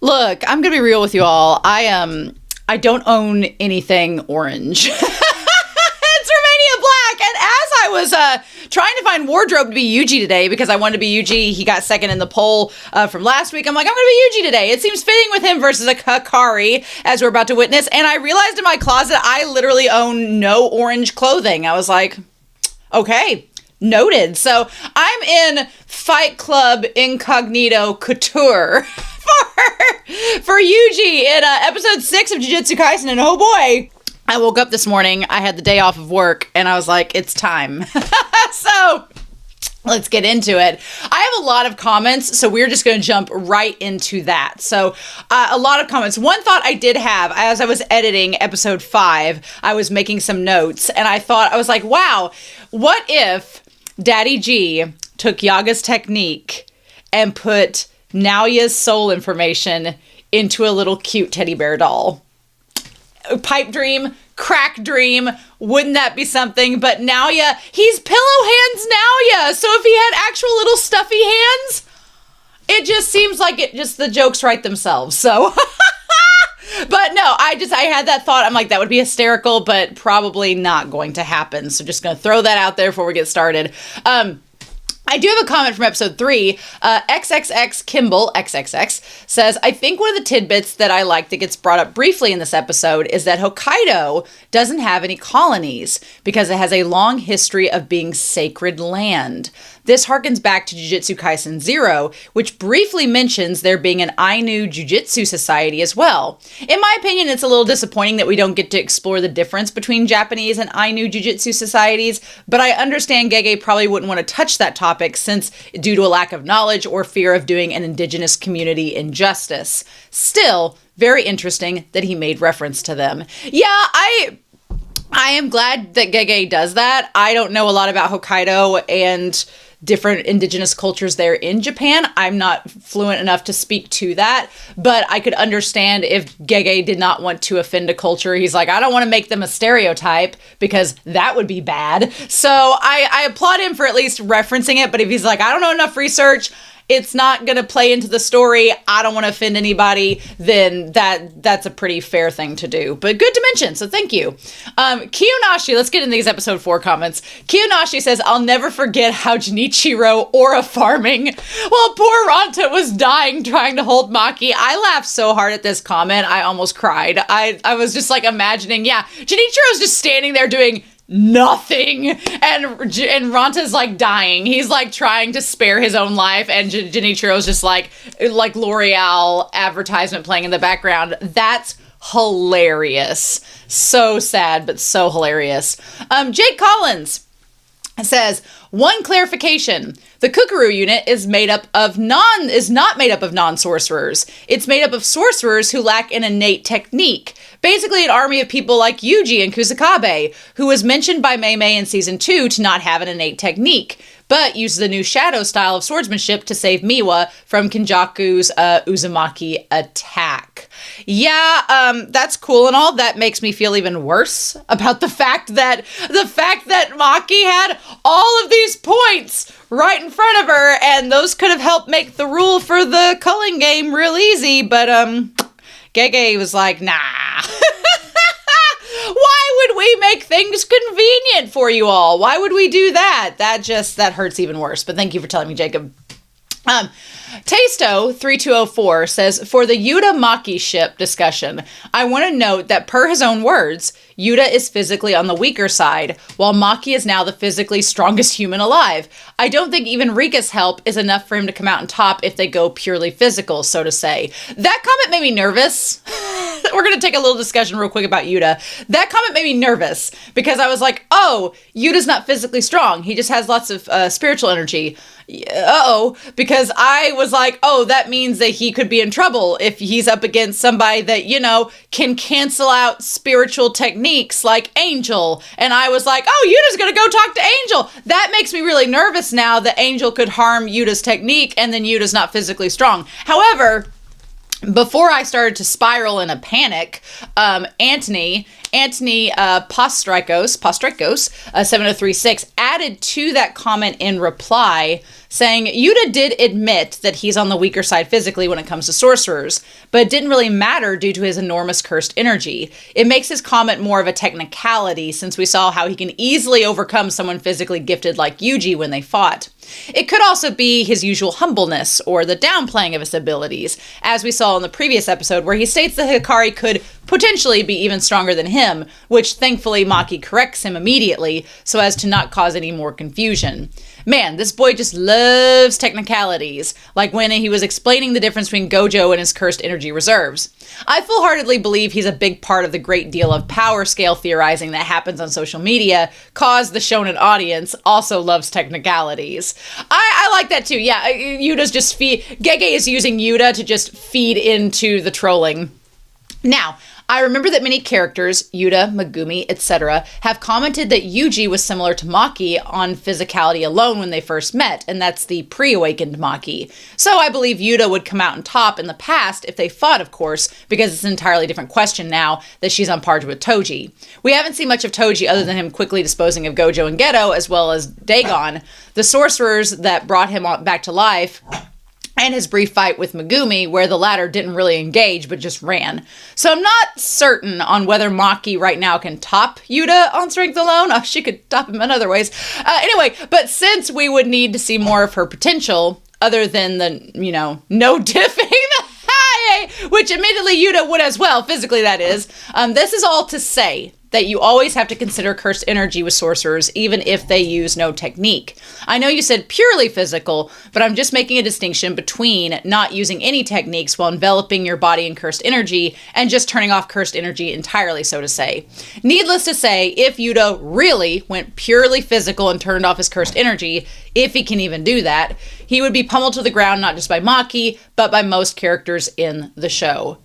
Look, I'm gonna be real with you all. I don't own anything orange. It's Romania Black, and as I was trying to find wardrobe to be Yuuji today because I wanted to be Yuuji, he got second in the poll from last week. I'm like, I'm gonna be Yuuji today. It seems fitting with him versus a Hakari, as we're about to witness. And I realized in my closet I literally own no orange clothing. I was like, okay. Noted. So I'm in Fight Club Incognito Couture for Yuuji in episode 6 of Jujutsu Kaisen, and oh boy, I woke up this morning, I had the day off of work, and I was like, it's time. So let's get into it. I have a lot of comments, so we're just going to jump right into that. So a lot of comments. One thought I did have, as I was editing episode 5, I was making some notes, and I was like, wow, what if Daddy G took Yaga's technique and put Naoya's soul information into a little cute teddy bear doll? Pipe dream, crack dream, wouldn't that be something? But Naoya, he's pillow hands Naoya, so if he had actual little stuffy hands, it just seems like the jokes write themselves, so... But no, I had that thought. I'm like, that would be hysterical, but probably not going to happen. So just going to throw that out there before we get started. I do have a comment from episode 3. XXX Kimball, XXX, says, I think one of the tidbits that I like that gets brought up briefly in this episode is that Hokkaido doesn't have any colonies because it has a long history of being sacred land. This harkens back to Jujutsu Kaisen 0, which briefly mentions there being an Ainu Jujutsu society as well. In my opinion, it's a little disappointing that we don't get to explore the difference between Japanese and Ainu Jujutsu societies, but I understand Gege probably wouldn't want to touch that topic since due to a lack of knowledge or fear of doing an indigenous community injustice. Still, very interesting that he made reference to them. Yeah, I am glad that Gege does that. I don't know a lot about Hokkaido and different indigenous cultures there in Japan. I'm not fluent enough to speak to that, but I could understand if Gege did not want to offend a culture. He's like, I don't want to make them a stereotype because that would be bad. So I applaud him for at least referencing it, but if he's like, I don't know enough research, it's not going to play into the story, I don't want to offend anybody, then that's a pretty fair thing to do. But good to mention, so thank you. Kiyonashi, let's get into these episode 4 comments. Kiyonashi says, I'll never forget how Junichiro aura farming while poor Ranta was dying trying to hold Maki. I laughed so hard at this comment, I almost cried. I was just like imagining, yeah, Junichiro's just standing there doing nothing, and Ranta's like dying. He's like trying to spare his own life, and Junichiro's just like L'Oreal advertisement playing in the background. That's hilarious. So sad, but so hilarious. Jake Collins says, one clarification. The Kukuru unit is not made up of non-sorcerers. It's made up of sorcerers who lack an innate technique. Basically an army of people like Yuuji and Kusakabe, who was mentioned by Mei Mei in season 2 to not have an innate technique, but uses the new shadow style of swordsmanship to save Miwa from Kenjaku's Uzumaki attack. Yeah, that's cool and all. That makes me feel even worse about the fact that Maki had all of these points right in front of her, and those could have helped make the rule for the culling game real easy, but Gege was like, nah. Why would we make things convenient for you all? Why would we do that? That hurts even worse. But thank you for telling me, Jacob. Tasto3204 says, for the Yuuta Maki ship discussion, I want to note that per his own words, Yuuta is physically on the weaker side, while Maki is now the physically strongest human alive. I don't think even Rika's help is enough for him to come out on top if they go purely physical, so to say. That comment made me nervous. We're going to take a little discussion real quick about Yuuta. That comment made me nervous because I was like, oh, Yuta's not physically strong. He just has lots of spiritual energy. Because I was like, oh, that means that he could be in trouble if he's up against somebody that, can cancel out spiritual techniques like Angel. And I was like, oh, Yuta's going to go talk to Angel. That makes me really nervous now that Angel could harm Yuta's technique and then Yuta's not physically strong. However, before I started to spiral in a panic, Anthony Postrikos 7036 added to that comment in reply saying Yuuta did admit that he's on the weaker side physically when it comes to sorcerers, but it didn't really matter due to his enormous cursed energy. It makes his comment more of a technicality since we saw how he can easily overcome someone physically gifted like Yuuji when they fought. It could also be his usual humbleness or the downplaying of his abilities, as we saw in the previous episode where he states that Hakari could potentially be even stronger than him, which thankfully Maki corrects him immediately so as to not cause any more confusion. Man, this boy just loves technicalities, like when he was explaining the difference between Gojo and his cursed energy reserves. I full-heartedly believe he's a big part of the great deal of power scale theorizing that happens on social media, cause the shonen audience also loves technicalities. I like that too. Yeah, Yuta's just Gege is using Yuuta to just feed into the trolling. Now, I remember that many characters, Yuuta, Megumi, etc., have commented that Yuuji was similar to Maki on physicality alone when they first met, and that's the pre-awakened Maki. So I believe Yuuta would come out on top in the past if they fought, of course, because it's an entirely different question now that she's on par with Toji. We haven't seen much of Toji other than him quickly disposing of Gojo and Geto, as well as Dagon, the sorcerers that brought him back to life, and his brief fight with Megumi, where the latter didn't really engage, but just ran. So I'm not certain on whether Maki right now can top Yuuta on strength alone. Oh, she could top him in other ways. Anyway, but since we would need to see more of her potential, other than the, no diffing, which admittedly Yuuta would as well, physically that is, this is all to say that you always have to consider cursed energy with sorcerers, even if they use no technique. I know you said purely physical, but I'm just making a distinction between not using any techniques while enveloping your body in cursed energy and just turning off cursed energy entirely, so to say. Needless to say, if Yuuta really went purely physical and turned off his cursed energy, if he can even do that, he would be pummeled to the ground not just by Maki, but by most characters in the show.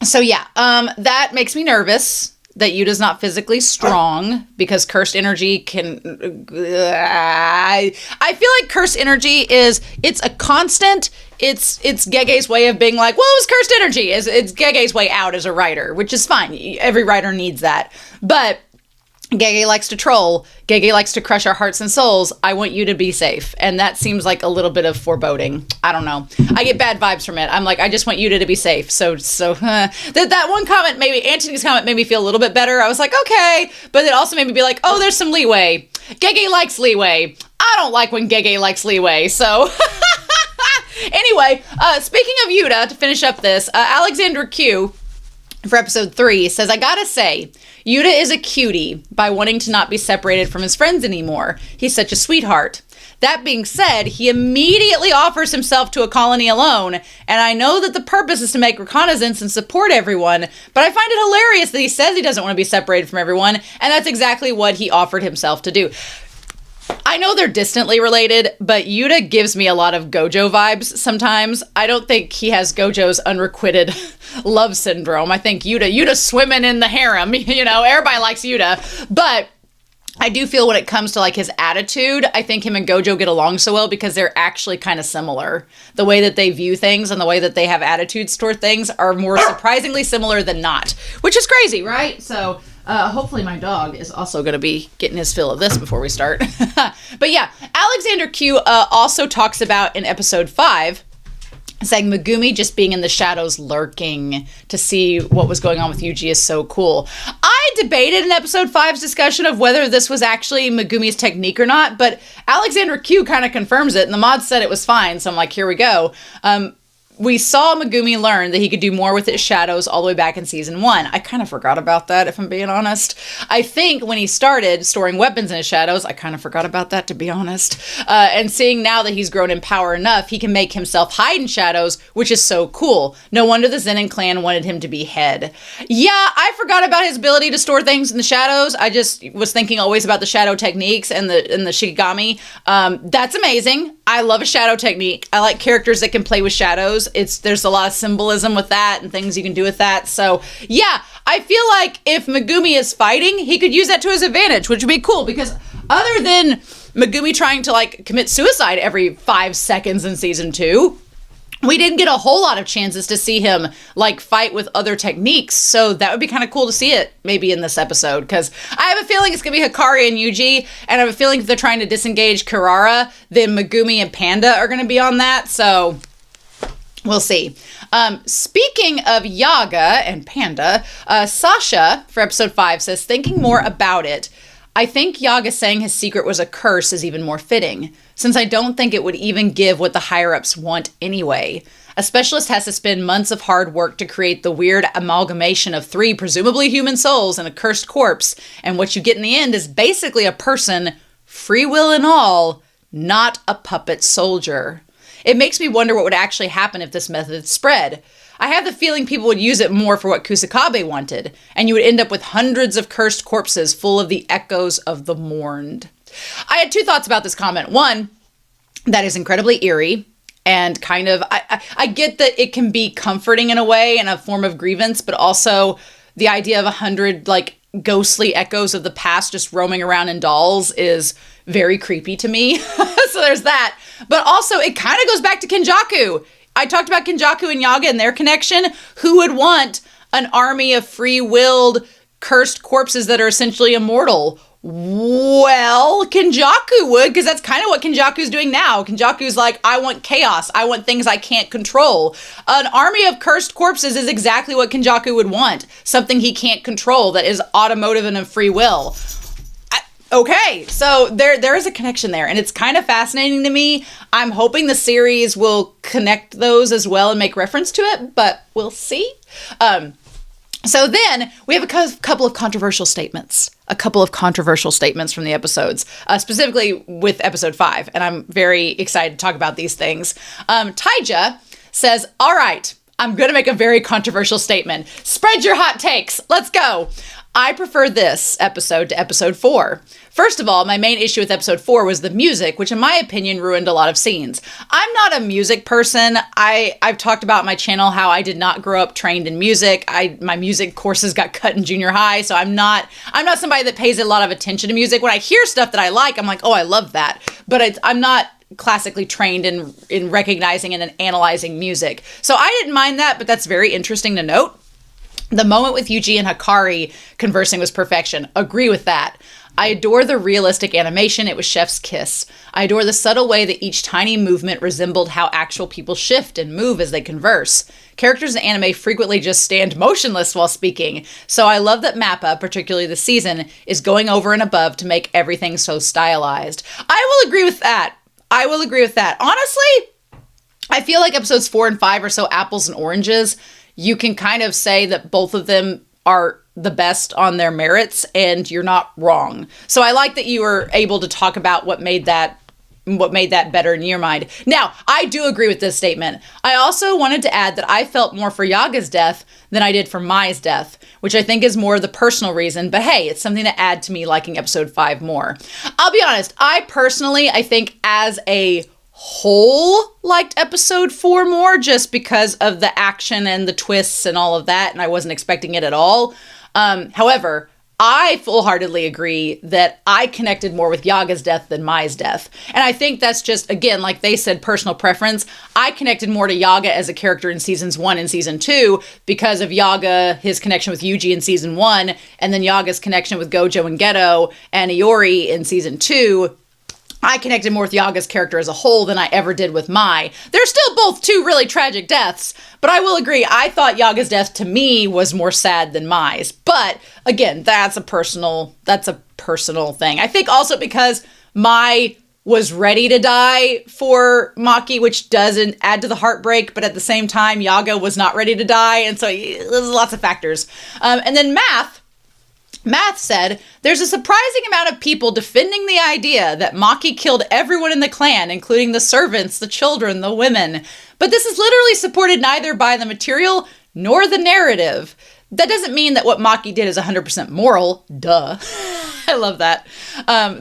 So yeah, that makes me nervous that Yuta's not physically strong because cursed energy can... I feel like cursed energy it's a constant. It's Gege's way of being like, well, it was cursed energy. It's Gege's way out as a writer, which is fine. Every writer needs that. But Gege likes to troll. Gege likes to crush our hearts and souls. I want you to be safe. And that seems like a little bit of foreboding. I don't know. I get bad vibes from it. I'm like, I just want Yuuta to be safe. So that one comment, maybe Antony's comment made me feel a little bit better. I was like, okay. But it also made me be like, oh, there's some leeway. Gege likes leeway. I don't like when Gege likes leeway. So anyway, speaking of Yuuta, to finish up this, Alexander Q for episode 3 says, I gotta say, Yuuta is a cutie by wanting to not be separated from his friends anymore. He's such a sweetheart. That being said, he immediately offers himself to a colony alone, and I know that the purpose is to make reconnaissance and support everyone, but I find it hilarious that he says he doesn't want to be separated from everyone, and that's exactly what he offered himself to do. I know they're distantly related, but Yuuta gives me a lot of Gojo vibes sometimes. I don't think he has Gojo's unrequited love syndrome. I think Yuuta's swimming in the harem, everybody likes Yuuta. But I do feel when it comes to like his attitude, I think him and Gojo get along so well because they're actually kind of similar. The way that they view things and the way that they have attitudes toward things are more surprisingly similar than not, which is crazy, right? So hopefully my dog is also going to be getting his fill of this before we start. But yeah, Alexander Q also talks about in episode 5, saying Megumi just being in the shadows lurking to see what was going on with Yuuji is so cool. I debated in episode 5's discussion of whether this was actually Megumi's technique or not, but Alexander Q kind of confirms it, and the mod said it was fine, so I'm like, here we go. We saw Megumi learn that he could do more with his shadows all the way back in season 1. I kind of forgot about that, if I'm being honest. I think when he started storing weapons in his shadows, I kind of forgot about that, to be honest. And seeing now that he's grown in power enough, he can make himself hide in shadows, which is so cool. No wonder the Zenin clan wanted him to be head. Yeah, I forgot about his ability to store things in the shadows. I just was thinking always about the shadow techniques and the Shikigami. That's amazing. I love a shadow technique. I like characters that can play with shadows. There's a lot of symbolism with that and things you can do with that. So yeah, I feel like if Megumi is fighting, he could use that to his advantage, which would be cool because other than Megumi trying to like commit suicide every 5 seconds in season 2, we didn't get a whole lot of chances to see him like fight with other techniques. So that would be kind of cool to see it maybe in this episode, because I have a feeling it's going to be Hakari and Yuuji. And I have a feeling if they're trying to disengage Kirara, then Megumi and Panda are going to be on that. So we'll see. Speaking of Yaga and Panda, Sasha for episode 5 says, thinking more about it, I think Yaga saying his secret was a curse is even more fitting, since I don't think it would even give what the higher-ups want anyway. A specialist has to spend months of hard work to create the weird amalgamation of 3 presumably human souls and a cursed corpse, and what you get in the end is basically a person, free will and all, not a puppet soldier. It makes me wonder what would actually happen if this method spread. I have the feeling people would use it more for what Kusakabe wanted, and you would end up with hundreds of cursed corpses full of the echoes of the mourned. I had 2 thoughts about this comment. One, that is incredibly eerie, and kind of, I get that it can be comforting in a way and a form of grievance, but also the idea of 100 like ghostly echoes of the past just roaming around in dolls is very creepy to me. So there's that. But also it kind of goes back to Kenjaku. I talked about Kenjaku and Yaga and their connection. Who would want an army of free-willed, cursed corpses that are essentially immortal? Well, Kenjaku would, because that's kind of what Kenjaku's doing now. Kenjaku's like, I want chaos. I want things I can't control. An army of cursed corpses is exactly what Kenjaku would want. Something he can't control that is automotive and of free will. Okay, so there is a connection there, and it's kind of fascinating to me. I'm hoping the series will connect those as well and make reference to it, but we'll see. So then we have a couple of controversial statements. A couple of controversial statements from the episodes, specifically with episode 5, and I'm very excited to talk about these things. Taija says, all right, I'm going to make a very controversial statement. Spread your hot takes. Let's go. I prefer this episode to episode 4. First of all, my main issue with episode 4 was the music, which in my opinion ruined a lot of scenes. I'm not a music person. I've talked about on my channel how I did not grow up trained in music. My music courses got cut in junior high, so I'm not somebody that pays a lot of attention to music. When I hear stuff that I like, I'm like, oh, I love that. But I'm not classically trained in recognizing and in analyzing music. So I didn't mind that, but that's very interesting to note. The moment with Yuuji and Hakari conversing was perfection. Agree with that. I adore the realistic animation. It was chef's kiss. I adore the subtle way that each tiny movement resembled how actual people shift and move as they converse. Characters in anime frequently just stand motionless while speaking. So I love that Mappa, particularly this season, is going over and above to make everything so stylized. I will agree with that. Honestly, I feel like episodes 4 and 5 are so apples and oranges. You can kind of say that both of them are the best on their merits, and you're not wrong. So I like that you were able to talk about what made that better in your mind. Now, I do agree with this statement. I also wanted to add that I felt more for Yaga's death than I did for Mai's death, which I think is more the personal reason, but hey, it's something to add to me liking episode 5 more. I'll be honest, I think as a whole liked episode 4 more, just because of the action and the twists and all of that, and I wasn't expecting it at all. However, I full-heartedly agree that I connected more with Yaga's death than Mai's death. And I think that's just, again, like they said, personal preference. I connected more to Yaga as a character in seasons 1 and season 2 because of Yaga, his connection with Yuuji in season 1, and then Yaga's connection with Gojo and Geto and Iori in season 2. I connected more with Yaga's character as a whole than I ever did with Mai. They're still both 2 really tragic deaths, but I will agree, I thought Yaga's death to me was more sad than Mai's. But again, that's a personal thing. I think also because Mai was ready to die for Maki, which doesn't add to the heartbreak, but at the same time, Yaga was not ready to die, and so there's lots of factors. And then Math said, there's a surprising amount of people defending the idea that Maki killed everyone in the clan, including the servants, the children, the women. But this is literally supported neither by the material nor the narrative. That doesn't mean that what Maki did is 100% moral. Duh. I love that.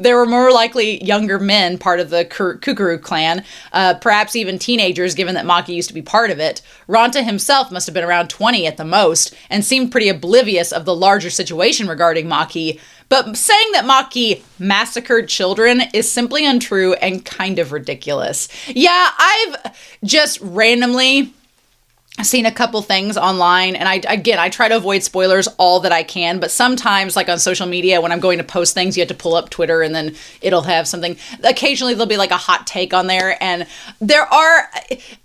There were more likely younger men part of the Kukuru clan, perhaps even teenagers, given that Maki used to be part of it. Ranta himself must have been around 20 at the most, and seemed pretty oblivious of the larger situation regarding Maki. But saying that Maki massacred children is simply untrue and kind of ridiculous. Yeah, I've just randomly seen a couple things online, and I try to avoid spoilers all that I can, but sometimes, like on social media, when I'm going to post things, you have to pull up Twitter and then it'll have something. Occasionally there'll be like a hot take on there, and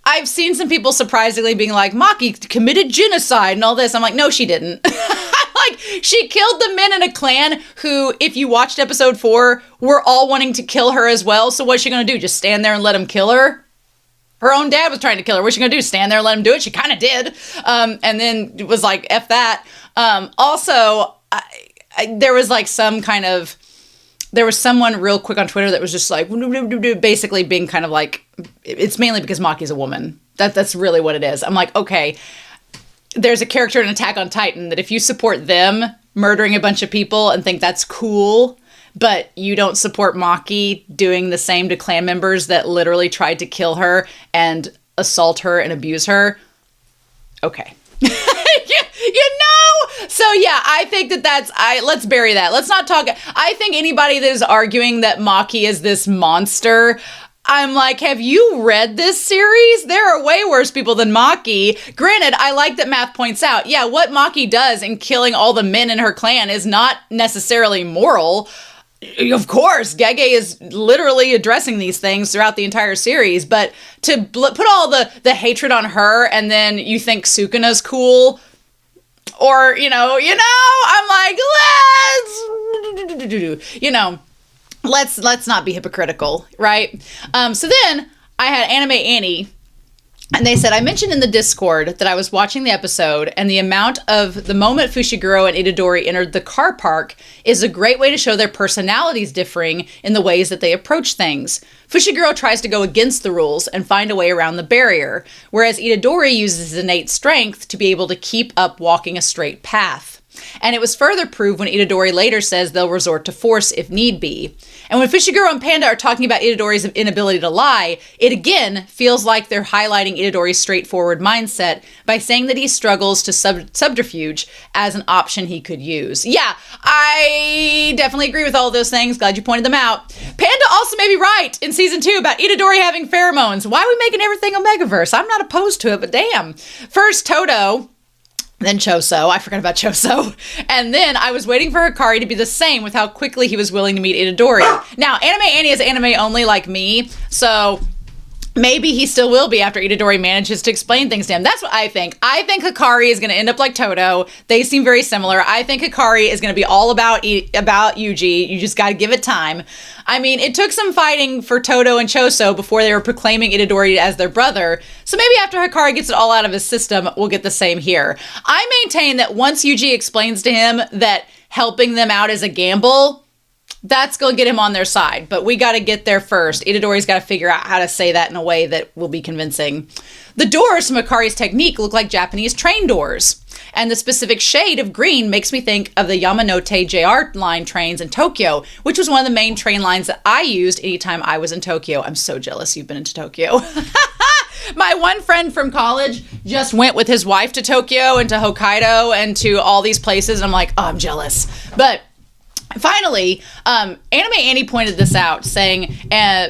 I've seen some people surprisingly being like, Maki committed genocide and all this. I'm like, no, she didn't. Like, she killed the men in a clan who, if you watched episode 4, were all wanting to kill her as well. So what's she gonna do? Just stand there and let them kill her? Her own dad was trying to kill her. What's she gonna do? Stand there and let him do it? She kind of did. And then it was like, F that. Also, there was like there was someone real quick on Twitter that was just like, basically being kind of like, it's mainly because Maki's a woman. That's really what it is. I'm like, okay, there's a character in Attack on Titan that if you support them murdering a bunch of people and think that's cool, but you don't support Maki doing the same to clan members that literally tried to kill her and assault her and abuse her. Okay. you know? So yeah, I think let's bury that. Let's not talk. I think anybody that is arguing that Maki is this monster, I'm like, have you read this series? There are way worse people than Maki. Granted, I like that Math points out, yeah, what Maki does in killing all the men in her clan is not necessarily moral. Of course, Gege is literally addressing these things throughout the entire series, but to put all the hatred on her and then you think Sukuna's cool, or, I'm like, let's not be hypocritical, right? So then I had Anime Annie, and they said, I mentioned in the Discord that I was watching the episode, and the moment Fushiguro and Itadori entered the car park is a great way to show their personalities differing in the ways that they approach things. Fushiguro tries to go against the rules and find a way around the barrier, whereas Itadori uses his innate strength to be able to keep up walking a straight path. And it was further proved when Itadori later says they'll resort to force if need be. And when Fushiguro and Panda are talking about Itadori's inability to lie, it again feels like they're highlighting Itadori's straightforward mindset by saying that he struggles to subterfuge as an option he could use. Yeah, I definitely agree with all those things. Glad you pointed them out. Panda also may be right in season 2 about Itadori having pheromones. Why are we making everything Omegaverse? I'm not opposed to it, but damn. First, Toto. Then Choso. I forgot about Choso. And then I was waiting for Hakari to be the same with how quickly he was willing to meet Itadori. Now, Anime Annie is anime only like me, so maybe he still will be after Itadori manages to explain things to him. That's what I think. I think Hakari is going to end up like Toto. They seem very similar. I think Hakari is going to be all about Yuuji. You just got to give it time. I mean, it took some fighting for Toto and Choso before they were proclaiming Itadori as their brother. So maybe after Hakari gets it all out of his system, we'll get the same here. I maintain that once Yuuji explains to him that helping them out is a gamble, that's going to get him on their side. But we got to get there first. Itadori's got to figure out how to say that in a way that will be convincing. The doors from Hakari's technique look like Japanese train doors. And the specific shade of green makes me think of the Yamanote JR line trains in Tokyo, which was one of the main train lines that I used anytime I was in Tokyo. I'm so jealous you've been into Tokyo. My one friend from college just went with his wife to Tokyo and to Hokkaido and to all these places. And I'm like, oh, I'm jealous. But finally, Anime Annie pointed this out, saying,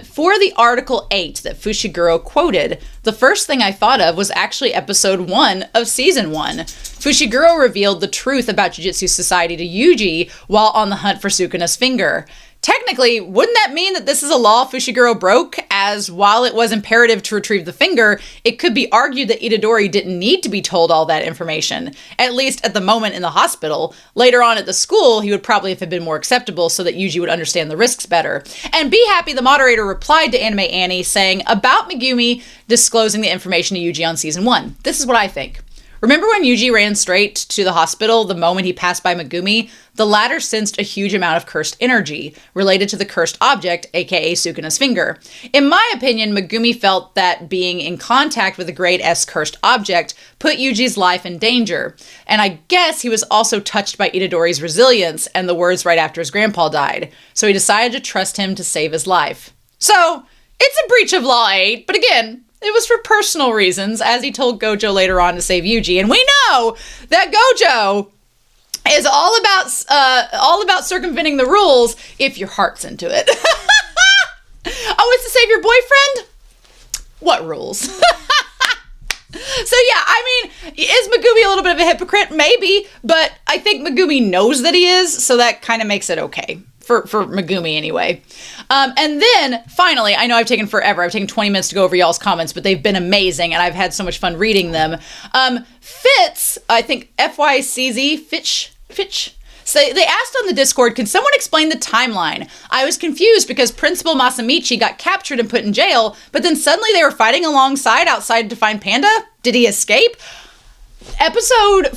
for the Article 8 that Fushiguro quoted, the first thing I thought of was actually episode 1 of season 1. Fushiguro revealed the truth about Jujutsu Society to Yuuji while on the hunt for Sukuna's finger. Technically, wouldn't that mean that this is a law Fushiguro broke, as while it was imperative to retrieve the finger, it could be argued that Itadori didn't need to be told all that information, at least at the moment in the hospital. Later on at the school, he would probably have been more acceptable so that Yuuji would understand the risks better. And Be Happy, the moderator, replied to Anime Annie saying about Megumi disclosing the information to Yuuji on season 1. This is what I think. Remember when Yuuji ran straight to the hospital the moment he passed by Megumi? The latter sensed a huge amount of cursed energy related to the cursed object, aka Sukuna's finger. In my opinion, Megumi felt that being in contact with the Grade S cursed object put Yuji's life in danger. And I guess he was also touched by Itadori's resilience and the words right after his grandpa died. So he decided to trust him to save his life. So, it's a breach of Law 8, but again, it was for personal reasons, as he told Gojo later on to save Yuuji. And we know that Gojo is all about circumventing the rules if your heart's into it. Oh, it's to save your boyfriend? What rules? So yeah, I mean, is Megumi a little bit of a hypocrite? Maybe, but I think Megumi knows that he is, so that kind of makes it okay. For Megumi anyway. And then finally, I know I've taken forever. I've taken 20 minutes to go over y'all's comments, but they've been amazing and I've had so much fun reading them. Fitz, I think FYCZ, Fitch. So they asked on the Discord, can someone explain the timeline? I was confused because Principal Masamichi got captured and put in jail, but then suddenly they were fighting alongside outside to find Panda? Did he escape? Episode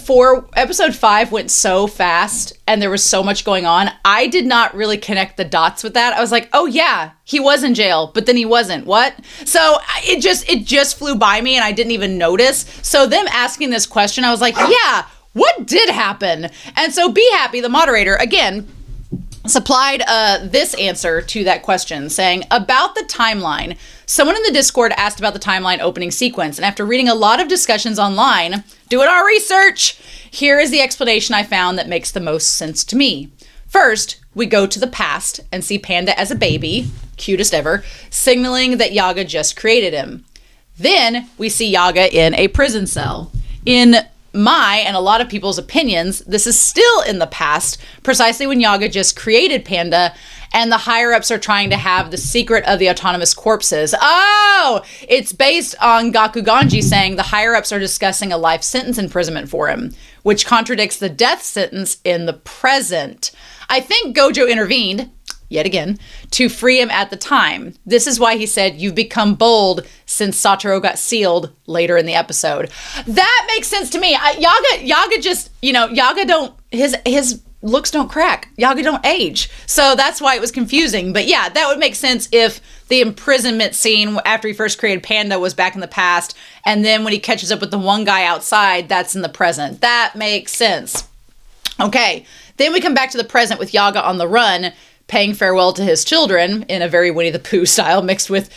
5 went so fast and there was so much going on. I did not really connect the dots with that. I was like, oh yeah, he was in jail, but then he wasn't. What? So it just flew by me and I didn't even notice. So them asking this question, I was like, yeah, what did happen? And so Be Happy, the moderator, again, supplied this answer to that question, saying, about the timeline, someone in the Discord asked about the timeline opening sequence, and after reading a lot of discussions online, doing our research, here is the explanation I found that makes the most sense to me. First, we go to the past and see Panda as a baby, cutest ever, signaling that Yaga just created him. Then we see Yaga in a prison cell. In my and a lot of people's opinions, this is still in the past, precisely when Yaga just created Panda, and the higher-ups are trying to have the secret of the autonomous corpses. Oh, it's based on Gakuganji saying the higher-ups are discussing a life sentence imprisonment for him, which contradicts the death sentence in the present. I think Gojo intervened, yet again, to free him at the time. This is why he said, you've become bold since Satoru got sealed later in the episode. That makes sense to me. Yaga just, Yaga don't, his looks don't crack. Yaga don't age. So that's why it was confusing. But yeah, that would make sense if the imprisonment scene after he first created Panda was back in the past. And then when he catches up with the one guy outside, that's in the present. That makes sense. Okay, then we come back to the present with Yaga on the run, paying farewell to his children in a very Winnie the Pooh style mixed with,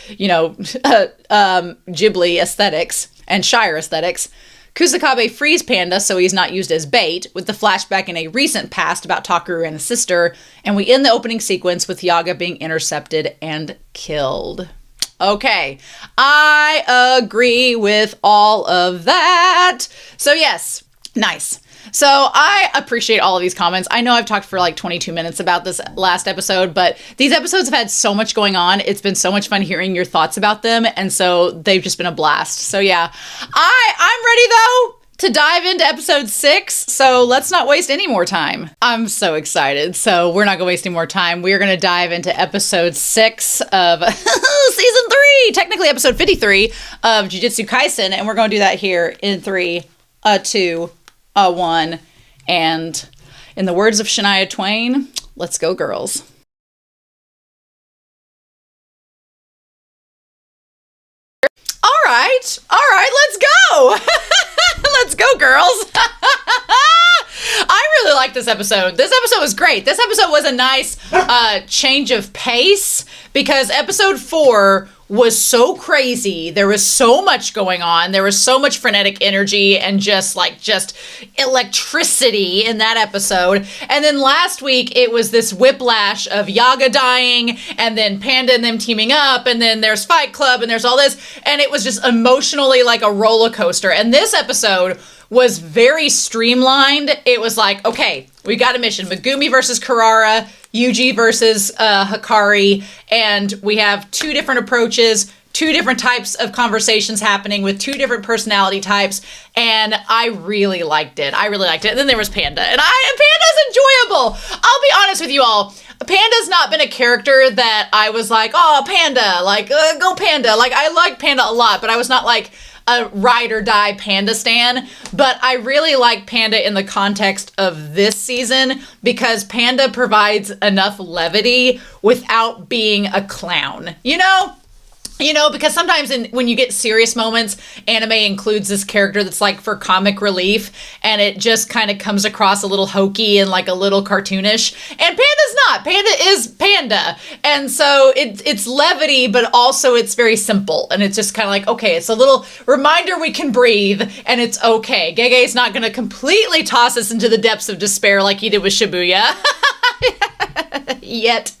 Ghibli aesthetics and Shire aesthetics. Kusakabe frees Panda so he's not used as bait, with the flashback in a recent past about Takeru and his sister, and we end the opening sequence with Yaga being intercepted and killed. Okay, I agree with all of that. So yes, nice. So I appreciate all of these comments. I know I've talked for like 22 minutes about this last episode, but these episodes have had so much going on. It's been so much fun hearing your thoughts about them. And so they've just been a blast. So yeah, I'm ready though to dive into episode 6. So let's not waste any more time. I'm so excited. So we're not gonna waste any more time. We're gonna dive into episode 6 of season 3, technically episode 53 of Jujutsu Kaisen. And we're gonna do that here in 3, 2, 1, and in the words of Shania Twain, let's go girls. All right, let's go. Let's go girls. I really like this episode. This episode was great. This episode was a nice change of pace because episode 4 was so crazy. There was so much going on. There was so much frenetic energy and just electricity in that episode. And then last week, it was this whiplash of Yaga dying and then Panda and them teaming up. And then there's Fight Club and there's all this. And it was just emotionally like a roller coaster. And this episode was very streamlined. It was like, okay, we got a mission. Megumi versus Kirara, Yuuji versus Hakari, and we have 2 different approaches, 2 different types of conversations happening with 2 different personality types, and I really liked it. And then there was Panda, and Panda's enjoyable. I'll be honest with you all. Panda's not been a character that I was like, oh, Panda, like, go Panda. Like, I like Panda a lot, but I was not like, a ride or die Panda stan, but I really like Panda in the context of this season because Panda provides enough levity without being a clown, you know? Because sometimes when you get serious moments, anime includes this character that's like for comic relief, and it just kind of comes across a little hokey and like a little cartoonish. And Panda's not. Panda is Panda. And so it's levity, but also it's very simple. And it's just kind of like, okay, it's a little reminder we can breathe, and it's okay. Gege's not going to completely toss us into the depths of despair like he did with Shibuya. Yet.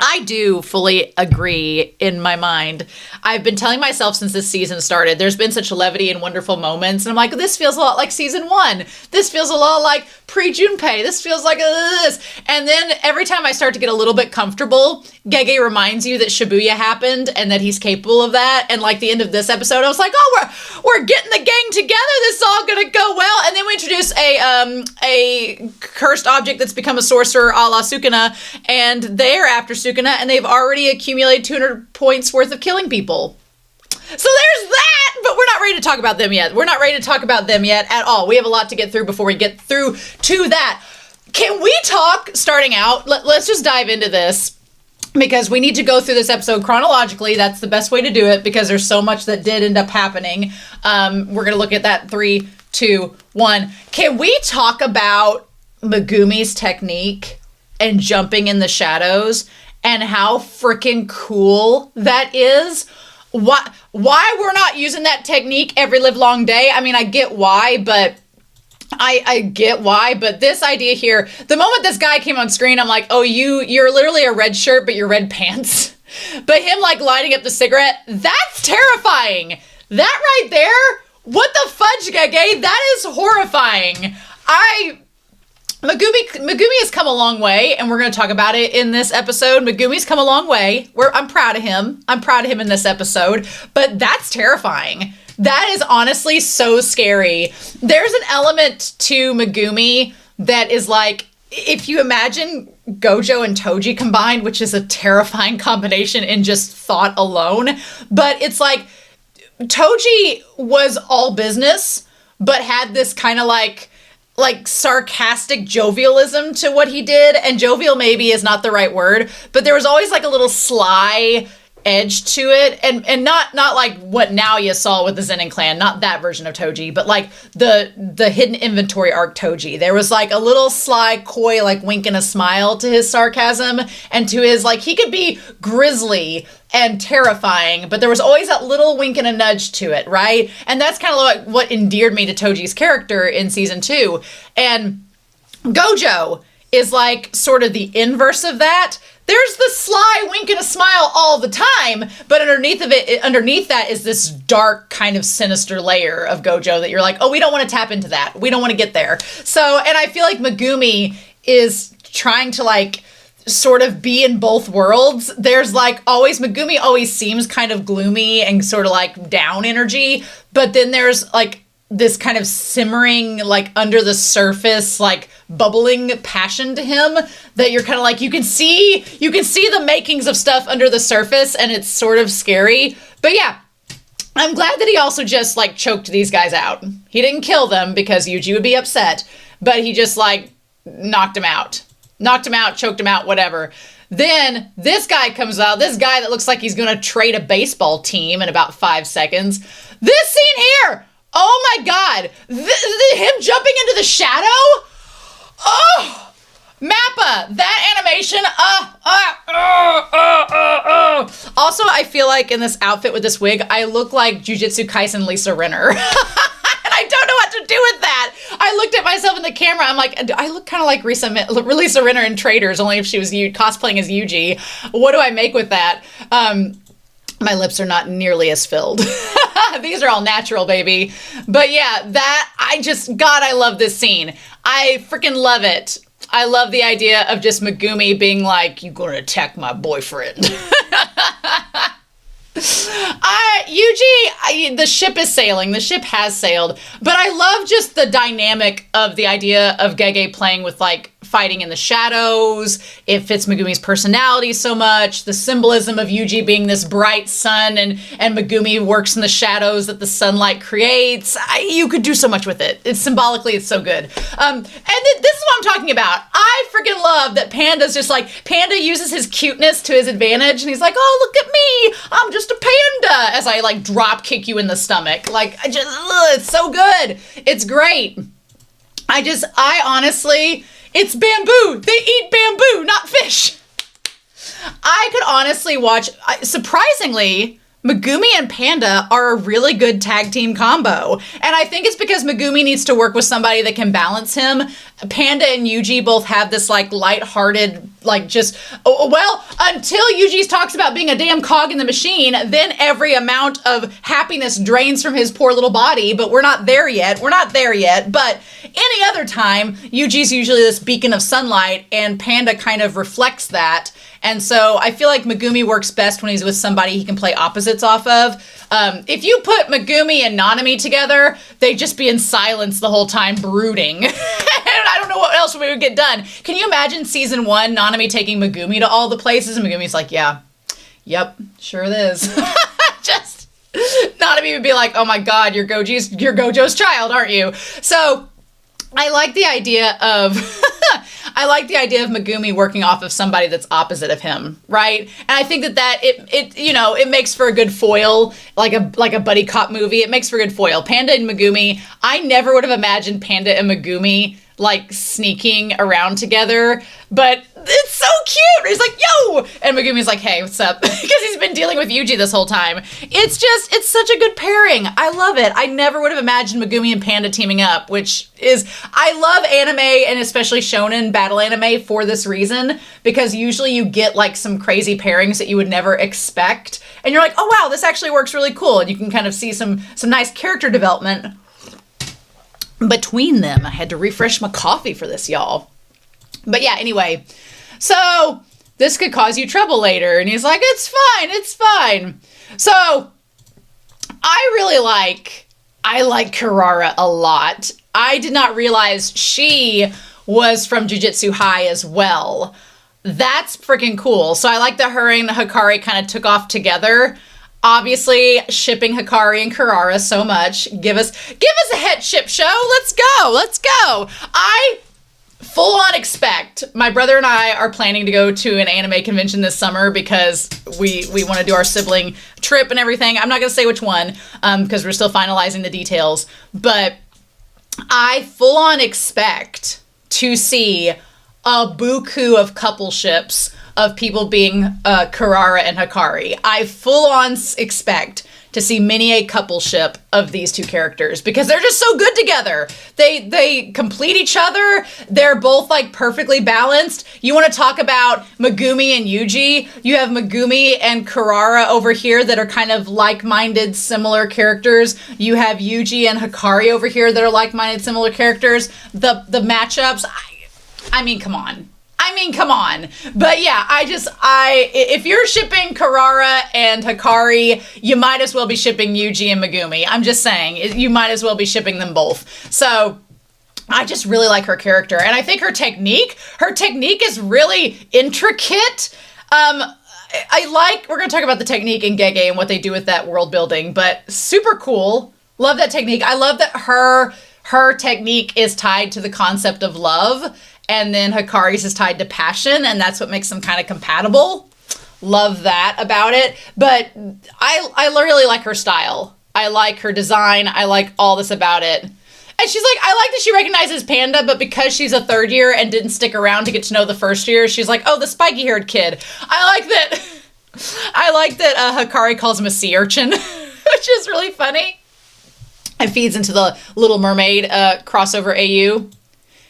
I do fully agree in my mind. I've been telling myself since this season started, there's been such levity and wonderful moments. And I'm like, this feels a lot like season 1. This feels a lot like pre-Junpei. This feels like this. And then every time I start to get a little bit comfortable, Gege reminds you that Shibuya happened and that he's capable of that. And like the end of this episode, I was like, oh, we're getting the gang together. This is all going to go well. And then we introduce a cursed object that's become a sorcerer a la Sukuna. And they're after Sukuna, and they've already accumulated 200 points worth of killing people. So there's that, but we're not ready to talk about them yet. We're not ready to talk about them yet at all. We have a lot to get through before we get through to that. Can we talk, starting out, let's just dive into this, because we need to go through this episode chronologically. That's the best way to do it, because there's so much that did end up happening. We're going to look at that 3, 2, 1. Can we talk about Megumi's technique and jumping in the shadows and how freaking cool that is? Why we're not using that technique every livelong day? I mean, I get why, but I get why, but this idea here, the moment this guy came on screen, I'm like, oh, you're literally a red shirt, but you're red pants. But him like lighting up the cigarette, that's terrifying. That right there, what the fudge, Gege? That is horrifying. Megumi has come a long way, and we're going to talk about it in this episode. Megumi's come a long way. I'm proud of him. I'm proud of him in this episode, but that's terrifying. That is honestly so scary. There's an element to Megumi that is like, if you imagine Gojo and Toji combined, which is a terrifying combination in just thought alone, but it's like Toji was all business, but had this kind of like sarcastic jovialism to what he did. And jovial maybe is not the right word, but there was always like a little sly edge to it, and not like what Naoya saw with the Zenin clan, not that version of Toji, but like the hidden inventory arc Toji. There was like a little sly, coy, like wink and a smile to his sarcasm, and to his like, he could be grisly and terrifying, but there was always that little wink and a nudge to it, right? And that's kind of like what endeared me to Toji's character in season 2. And Gojo is like sort of the inverse of that. There's the sly wink and a smile all the time, but underneath that is this dark kind of sinister layer of Gojo that you're like, oh, we don't want to tap into that. We don't want to get there. So, and I feel like Megumi is trying to like sort of be in both worlds. There's like Megumi always seems kind of gloomy and sort of like down energy, but then there's like this kind of simmering, like under the surface, like bubbling passion to him that you're kind of like, you can see the makings of stuff under the surface, and it's sort of scary. But yeah, I'm glad that he also just like choked these guys out. He didn't kill them because Yuuji would be upset, but he just like knocked him out, choked him out, whatever. Then this guy comes out, this guy that looks like he's going to trade a baseball team in about 5 seconds. This scene here, oh my God, him jumping into the shadow. Oh, Mappa, that animation. Also, I feel like in this outfit with this wig, I look like Jujutsu Kaisen Lisa Renner. And I don't know what to do with that. I looked at myself in the camera. I'm like, I look kind of like Lisa Renner in Traders, only if she was cosplaying as Yuuji. What do I make with that? My lips are not nearly as filled. These are all natural, baby. But yeah, I love this scene. I freaking love it. I love the idea of just Megumi being like, "You gonna attack my boyfriend." Yuuji, the ship is sailing. The ship has sailed. But I love just the dynamic of the idea of Gege playing with like fighting in the shadows. It fits Megumi's personality so much. The symbolism of Yuuji being this bright sun and Megumi works in the shadows that the sunlight creates. You could do so much with it. It's symbolically, it's so good. And this is what I'm talking about. I freaking love that Panda's just like, Panda uses his cuteness to his advantage, and he's like, oh, look at me, I'm just a panda, as I like drop kick you in the stomach. Like, it's so good. It's great. I honestly, it's bamboo. They eat bamboo, not fish. I could honestly watch, surprisingly, Megumi and Panda are a really good tag team combo. And I think it's because Megumi needs to work with somebody that can balance him. Panda and Yuuji both have this like lighthearted, like just, well, until Yuuji talks about being a damn cog in the machine, then every amount of happiness drains from his poor little body, but we're not there yet. But any other time, Yuuji's usually this beacon of sunlight, and Panda kind of reflects that. And so I feel like Megumi works best when he's with somebody he can play opposites off of. If you put Megumi and Nanami together, they'd just be in silence the whole time, brooding. And I don't know what else we would get done. Can you imagine season 1, Nanami taking Megumi to all the places, and Megumi's like, yeah, yep, sure it is. Just, Nanami would be like, oh my god, you're Gojo's child, aren't you? So I like the idea of Megumi working off of somebody that's opposite of him, right? And I think that it makes for a good foil, like a buddy cop movie. It makes for a good foil. Panda and Megumi, I never would have imagined Panda and Megumi like sneaking around together, but it's so cute. He's like, yo! And Megumi's like, hey, what's up? Because he's been dealing with Yuuji this whole time. It's such a good pairing. I love it. I never would have imagined Megumi and Panda teaming up, which is, I love anime and especially shonen battle anime for this reason, because usually you get like some crazy pairings that you would never expect. And you're like, oh wow, this actually works really cool. And you can kind of see some nice character development between them. I had to refresh my coffee for this, y'all. But yeah, anyway, so this could cause you trouble later. And he's like, it's fine. So I like Kirara a lot. I did not realize she was from Jujutsu High as well. That's freaking cool. So I like that her and Hakari kind of took off together. Obviously, shipping Hakari and Kirara so much. Give us a het ship show. Let's go. I full on expect, my brother and I are planning to go to an anime convention this summer because we want to do our sibling trip and everything. I'm not going to say which one because we're still finalizing the details. But I full on expect to see a buku of couple ships of people being Kirara and Hakari. I full on expect to see many a couple ship of these two characters because they're just so good together. They complete each other. They're both like perfectly balanced. You want to talk about Megumi and Yuuji? You have Megumi and Kirara over here that are kind of like-minded, similar characters. You have Yuuji and Hakari over here that are like-minded, similar characters. The matchups, I mean, come on. But yeah, if you're shipping Kirara and Hakari, you might as well be shipping Yuuji and Megumi. I'm just saying, you might as well be shipping them both. So I just really like her character. And I think her technique is really intricate. We're going to talk about the technique in Gege and what they do with that world building, but super cool. Love that technique. I love that her technique is tied to the concept of love. And then Hakari's is tied to passion, and that's what makes them kind of compatible. Love that about it. But I really like her style. I like her design. I like all this about it. And she's like, I like that she recognizes Panda, but because she's a third year and didn't stick around to get to know the first year, she's like, oh, the spiky-haired kid. I like that Hakari calls him a sea urchin, which is really funny. It feeds into the Little Mermaid crossover AU.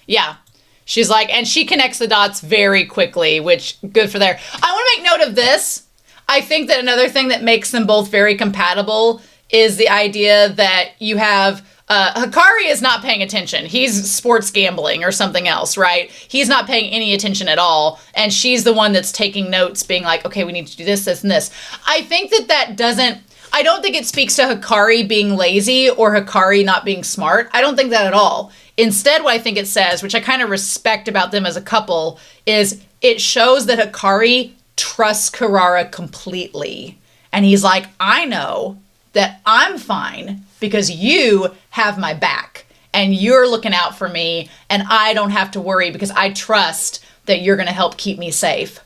Yeah. She's like, and she connects the dots very quickly, which good for there. I want to make note of this. I think that another thing that makes them both very compatible is the idea that you have Hakari is not paying attention. He's sports gambling or something else, right? He's not paying any attention at all. And she's the one that's taking notes, being like, okay, we need to do this, this, and this. I think that doesn't, I don't think it speaks to Hakari being lazy or Hakari not being smart. I don't think that at all. Instead, what I think it says, which I kind of respect about them as a couple, is it shows that Hakari trusts Kirara completely. And he's like, I know that I'm fine because you have my back and you're looking out for me and I don't have to worry because I trust that you're going to help keep me safe.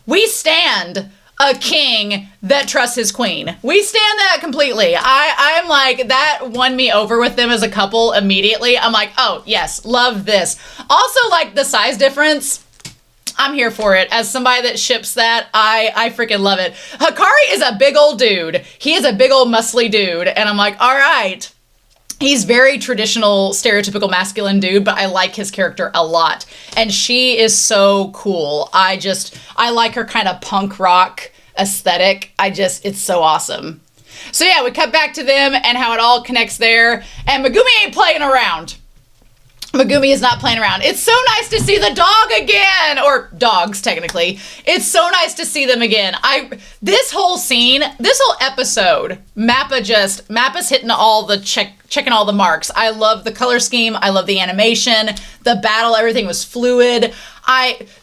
We stand a king that trusts his queen. We stand that completely. I'm like, that won me over with them as a couple immediately. I'm like, oh, yes, love this. Also, like, the size difference, I'm here for it. As somebody that ships that, I freaking love it. Hakari is a big old dude. He is a big old muscly dude. And I'm like, all right. He's very traditional, stereotypical masculine dude, but I like his character a lot. And she is so cool. I like her kind of punk rock aesthetic. It's so awesome. So yeah, we cut back to them and how it all connects there. And Megumi ain't playing around. Megumi is not playing around. It's so nice to see the dog again, or dogs technically. It's so nice to see them again. This whole scene, this whole episode, Mappa's hitting checking all the marks. I love the color scheme. I love the animation, the battle. Everything was fluid.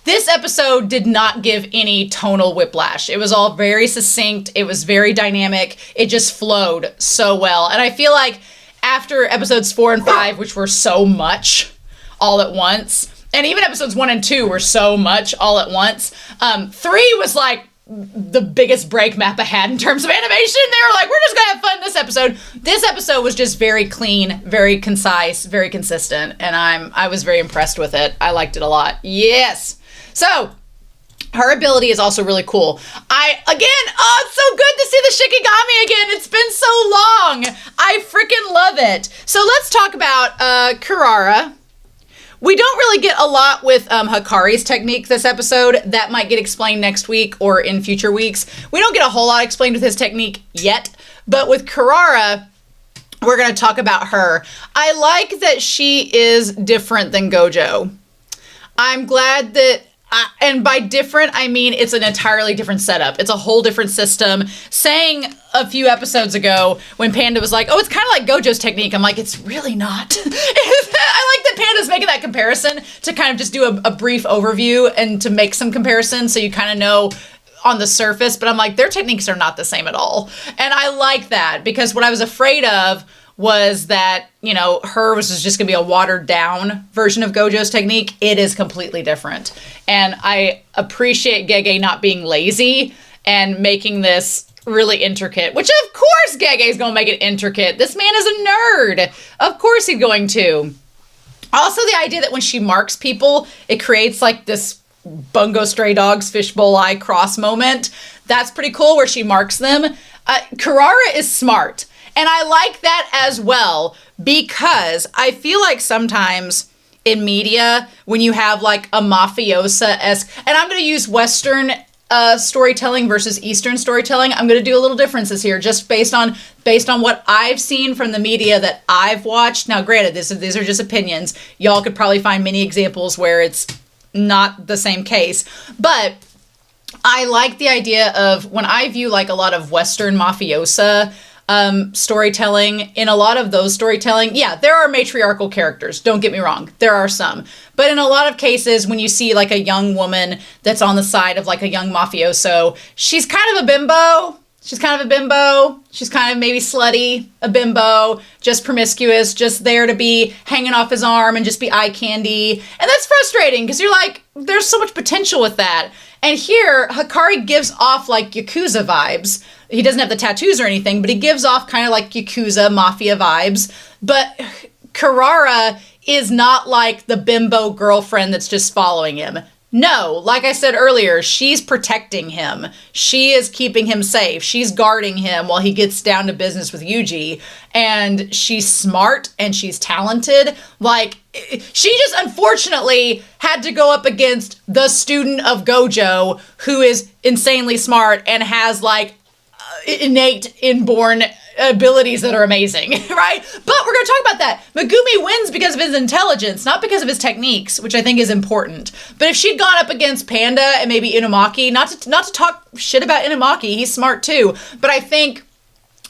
This episode did not give any tonal whiplash. It was all very succinct. It was very dynamic. It just flowed so well. And I feel like after episodes 4 and 5, which were so much all at once, and even episodes 1 and 2 were so much all at once, 3 was like the biggest break Mappa had in terms of animation. They were like, we're just gonna have fun this episode. This episode was just very clean, very concise, very consistent, and I was very impressed with it. I liked it a lot. Yes. So her ability is also really cool. It's so good to see the Shikigami again. It's been so long. I freaking love it. So let's talk about Kirara. We don't really get a lot with Hakari's technique this episode. That might get explained next week or in future weeks. We don't get a whole lot explained with his technique yet. But with Kirara, we're going to talk about her. I like that she is different than Gojo. I'm glad that, and by different, I mean it's an entirely different setup. It's a whole different system. Saying a few episodes ago when Panda was like, oh, it's kind of like Gojo's technique. I'm like, it's really not. I like that Panda's making that comparison to kind of just do a brief overview and to make some comparisons so you kind of know on the surface. But I'm like, their techniques are not the same at all. And I like that because what I was afraid of was that, her was just going to be a watered down version of Gojo's technique. It is completely different. And I appreciate Gege not being lazy and making this really intricate, which of course Gege's going to make it intricate. This man is a nerd. Of course he's going to. Also the idea that when she marks people, it creates like this Bungo Stray Dogs fishbowl eye cross moment. That's pretty cool where she marks them. Kirara is smart. And I like that as well because I feel like sometimes in media when you have like a mafiosa-esque, and I'm going to use Western storytelling versus Eastern storytelling. I'm going to do a little differences here just based on what I've seen from the media that I've watched. Now, granted, these are just opinions. Y'all could probably find many examples where it's not the same case. But I like the idea of when I view like a lot of Western mafiosa storytelling, in a lot of those storytelling, yeah, there are matriarchal characters. Don't get me wrong. There are some. But in a lot of cases, when you see like a young woman that's on the side of like a young mafioso, she's kind of a bimbo. She's kind of maybe slutty, a bimbo, just promiscuous, just there to be hanging off his arm and just be eye candy. And that's frustrating because you're like, there's so much potential with that. And here, Hakari gives off like Yakuza vibes. He doesn't have the tattoos or anything, but he gives off kind of like Yakuza mafia vibes. But Kirara is not like the bimbo girlfriend that's just following him. No, like I said earlier, she's protecting him. She is keeping him safe. She's guarding him while he gets down to business with Yuuji. And she's smart and she's talented. Like, she just unfortunately had to go up against the student of Gojo who is insanely smart and has like innate inborn abilities that are amazing, right? But we're going to talk about that. Megumi wins because of his intelligence, not because of his techniques, which I think is important. But if she'd gone up against Panda and maybe Inumaki, not to talk shit about Inumaki, he's smart too, but I think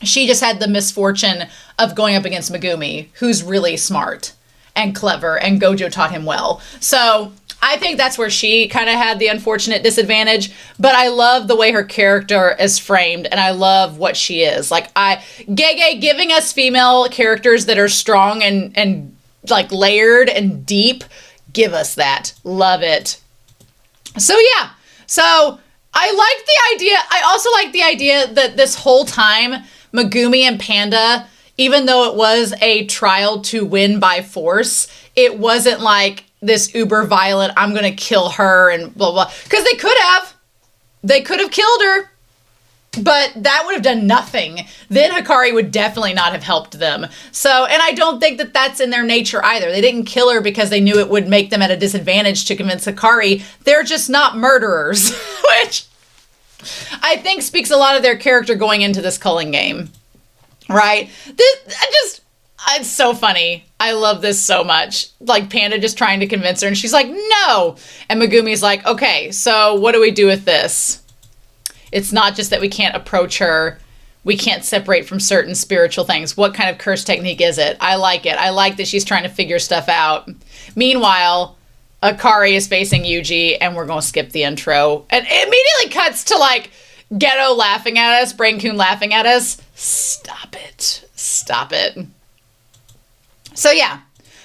She just had the misfortune of going up against Megumi, who's really smart and clever, and Gojo taught him well. So I think that's where she kind of had the unfortunate disadvantage, but I love the way her character is framed, and I love what she is. Like, Gege giving us female characters that are strong and like layered and deep, give us that. Love it. So yeah, so I like the idea. I also like the idea that this whole time, Megumi and Panda, even though it was a trial to win by force, it wasn't like this uber violent, I'm going to kill her and blah, blah. Because they could have. They could have killed her. But that would have done nothing. Then Hakari would definitely not have helped them. So, and I don't think that that's in their nature either. They didn't kill her because they knew it would make them at a disadvantage to convince Hakari. They're just not murderers. Which I think speaks a lot of their character going into this Culling game. Right? It's so funny. I love this so much. Like, Panda just trying to convince her, and she's like, no. And Megumi's like, okay, so what do we do with this? It's not just that we can't approach her. We can't separate from certain spiritual things. What kind of curse technique is it? I like it. I like that she's trying to figure stuff out. Meanwhile, Hakari is facing Yuuji, and we're going to skip the intro. And it immediately cuts to, like, Ghetto laughing at us, Brain-kun laughing at us. Stop it. Stop it. So yeah,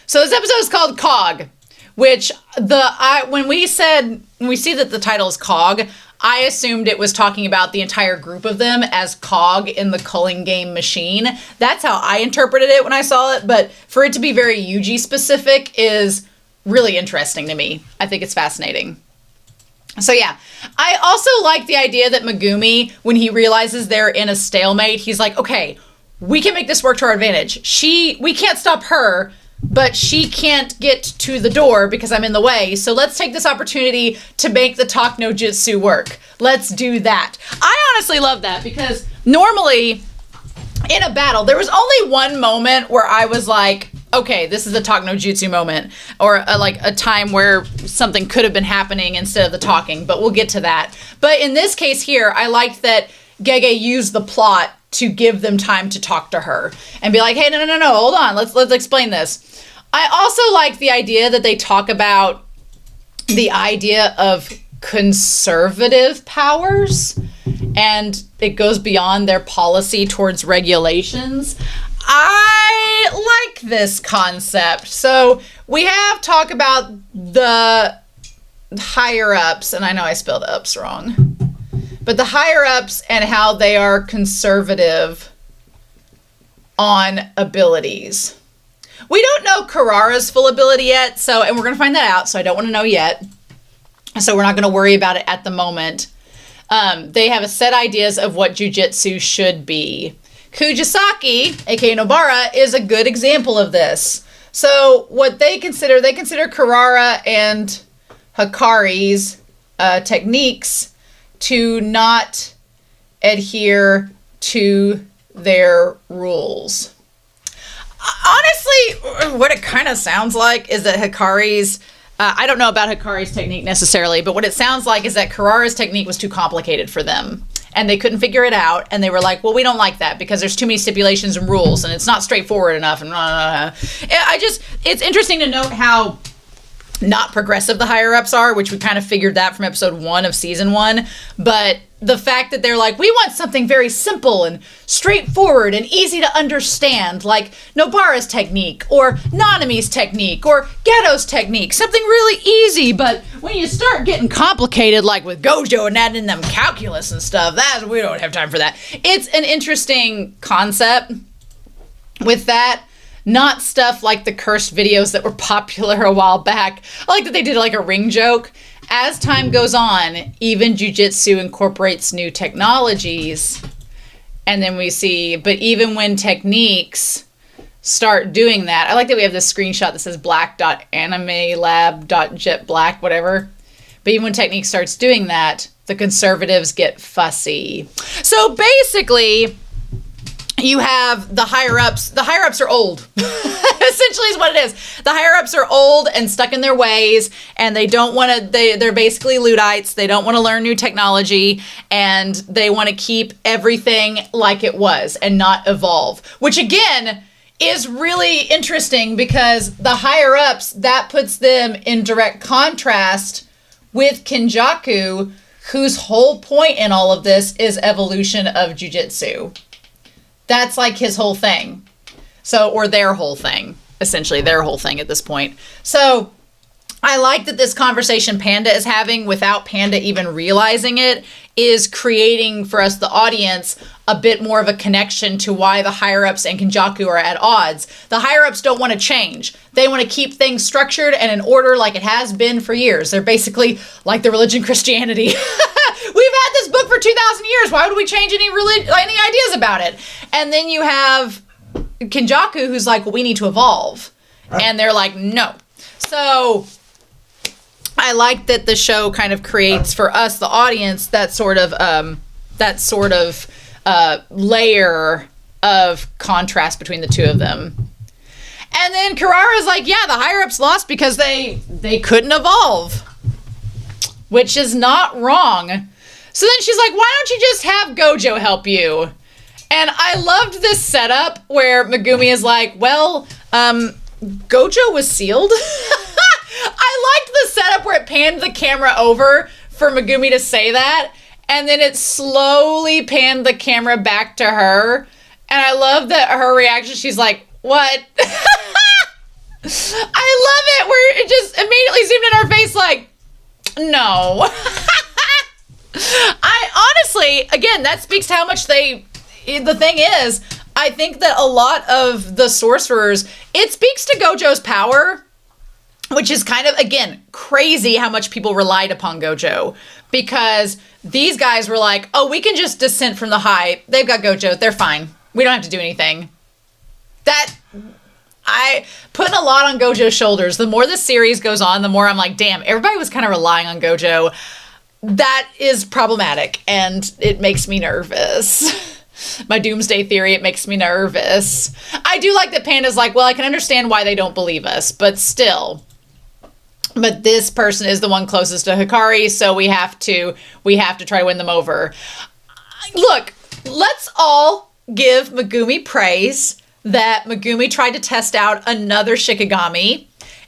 so this episode is called COG, which when we see that the title is COG, I assumed it was talking about the entire group of them as COG in the Culling game machine. That's how I interpreted it when I saw it, but for it to be very Yuuji specific is really interesting to me. I think it's fascinating. So yeah, I also like the idea that Megumi, when he realizes they're in a stalemate, he's like, okay, we can make this work to our advantage. We can't stop her, but she can't get to the door because I'm in the way. So let's take this opportunity to make the talk no jutsu work. Let's do that. I honestly love that because normally in a battle, there was only one moment where I was like, okay, this is a talk no jutsu moment, or like a time where something could have been happening instead of the talking, but we'll get to that. But in this case here, I liked that Gege used the plot to give them time to talk to her and be like, hey, no, hold on. Let's explain this. I also like the idea that they talk about the idea of conservative powers, and it goes beyond their policy towards regulations. I like this concept. So we have talk about the higher ups, and I know I spelled ups wrong, but the higher ups and how they are conservative on abilities. We don't know Kirara's full ability yet, and we're going to find that out, so I don't want to know yet. So we're not going to worry about it at the moment. They have a set ideas of what jujitsu should be. Kujisaki, aka Nobara, is a good example of this. So what they consider Kirara and Hakari's techniques to not adhere to their rules. Honestly, what it kind of sounds like is that Hakari's, I don't know about Hakari's technique necessarily, but what it sounds like is that Kirara's technique was too complicated for them. And they couldn't figure it out. And they were like, well, we don't like that because there's too many stipulations and rules and it's not straightforward enough. And it's interesting to note how not progressive the higher ups are, which we kind of figured that from episode 1 of season 1. But the fact that they're like, we want something very simple and straightforward and easy to understand, like Nobara's technique or Nanami's technique or Ghetto's technique, something really easy. But when you start getting complicated, like with Gojo and adding them calculus and stuff, we don't have time for that. It's an interesting concept with that. Not stuff like the cursed videos that were popular a while back. I like that they did like a ring joke. As time goes on, even jujitsu incorporates new technologies. And then we see, but even when techniques start doing that, I like that we have this screenshot that says black.animelab.jetblack, whatever. But even when technique starts doing that, the conservatives get fussy. So basically, you have the higher ups. The higher ups are old. Essentially is what it is. The higher-ups are old and stuck in their ways, and they don't want to, they're basically Luddites. They don't want to learn new technology, and they want to keep everything like it was and not evolve. Which, again, is really interesting because the higher-ups, that puts them in direct contrast with Kenjaku, whose whole point in all of this is evolution of jujitsu. That's like his whole thing. So, or their whole thing, essentially their whole thing at this point. So I like that this conversation Panda is having without Panda even realizing it is creating for us, the audience, a bit more of a connection to why the higher-ups and Kenjaku are at odds. The higher-ups don't want to change. They want to keep things structured and in order like it has been for years. They're basically like the religion Christianity. We've had this book for 2,000 years. Why would we change any ideas about it? And then you have Kenjaku, who's like, well, we need to evolve. And they're like, no. So I like that the show kind of creates for us, the audience, that sort of layer of contrast between the two of them. And then Kirara's like, yeah, the higher-ups lost because they couldn't evolve, which is not wrong. So then she's like, why don't you just have Gojo help you? And I loved this setup where Megumi is like, well, Gojo was sealed. I liked the setup where it panned the camera over for Megumi to say that, and then it slowly panned the camera back to her. And I love that her reaction, she's like, what? I love it where it just immediately zoomed in her face like, no. I honestly, again, that speaks to how much the thing is, I think that a lot of the sorcerers, it speaks to Gojo's power, which is kind of, again, crazy how much people relied upon Gojo, because these guys were like, oh, we can just descend from the high. They've got Gojo. They're fine. We don't have to do anything. I putting a lot on Gojo's shoulders. The more the series goes on, the more I'm like, damn, everybody was kind of relying on Gojo. That is problematic, and it makes me nervous. My doomsday theory, it makes me nervous. I do like that Panda's like, well, I can understand why they don't believe us, but still. But this person is the one closest to Hakari, so we have to try to win them over. Look, let's all give Megumi praise that Megumi tried to test out another Shikigami,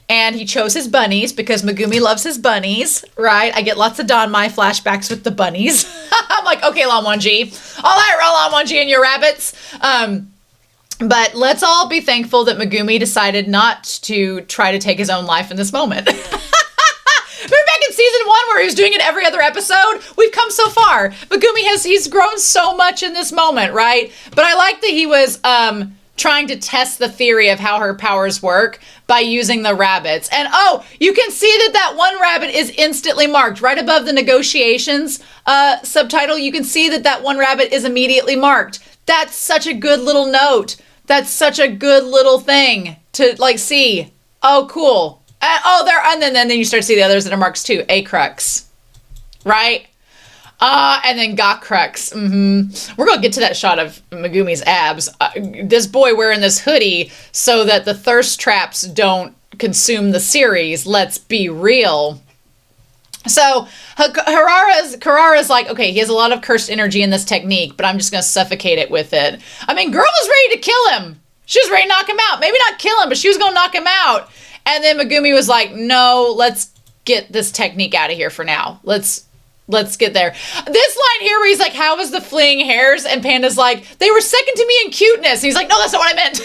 and he chose his bunnies because Megumi loves his bunnies, right? I get lots of Danmai flashbacks with the bunnies. I'm like, okay, Lanwanji. All right, Lanwanji and your rabbits. But let's all be thankful that Megumi decided not to try to take his own life in this moment. Remember back in season 1 where he was doing it every other episode? We've come so far. Megumi he's grown so much in this moment, right? But I like that he was trying to test the theory of how her powers work by using the rabbits. And oh, you can see that one rabbit is instantly marked right above the negotiations subtitle. You can see that one rabbit is immediately marked. That's such a good little note. That's such a good little thing to like see. Oh, cool. And then you start to see the others that are marks too. A crux, right? And then Ga crux. We're gonna get to that shot of Megumi's abs. This boy wearing this hoodie so that the thirst traps don't consume the series. Let's be real. So Kirara's like, okay, he has a lot of cursed energy in this technique, but I'm just going to suffocate it with it. I mean, girl was ready to kill him. She was ready to knock him out. Maybe not kill him, but she was going to knock him out. And then Megumi was like, no, let's get this technique out of here for now. Let's get there. This line here where he's like, how was the fleeing hairs? And Panda's like, they were second to me in cuteness. And he's like, no, that's not what I meant.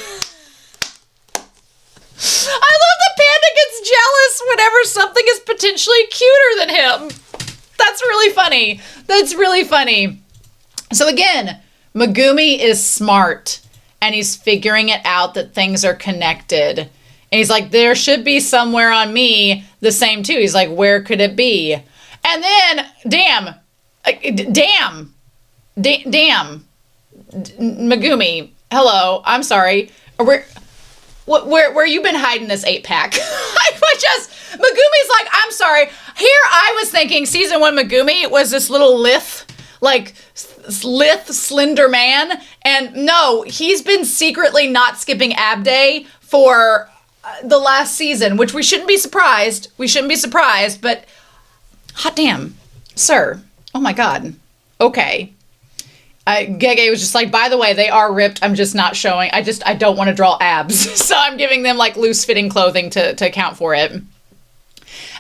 I love that Panda gets jealous whenever something is potentially cuter than him. That's really funny. That's really funny. So again, Megumi is smart and he's figuring it out that things are connected. And he's like, there should be somewhere on me the same too. He's like, where could it be? And then, damn, Megumi, hello, I'm sorry. Where you been hiding this 8-pack? Megumi's like, I'm sorry. Here I was thinking season 1 Megumi was this little lithe, slender man. And no, he's been secretly not skipping ab day for the last season, which we shouldn't be surprised. We shouldn't be surprised, but hot damn, sir. Oh my God. Okay. Gege was just like, by the way, they are ripped. I'm just not showing. I don't want to draw abs. So I'm giving them like loose fitting clothing to account for it.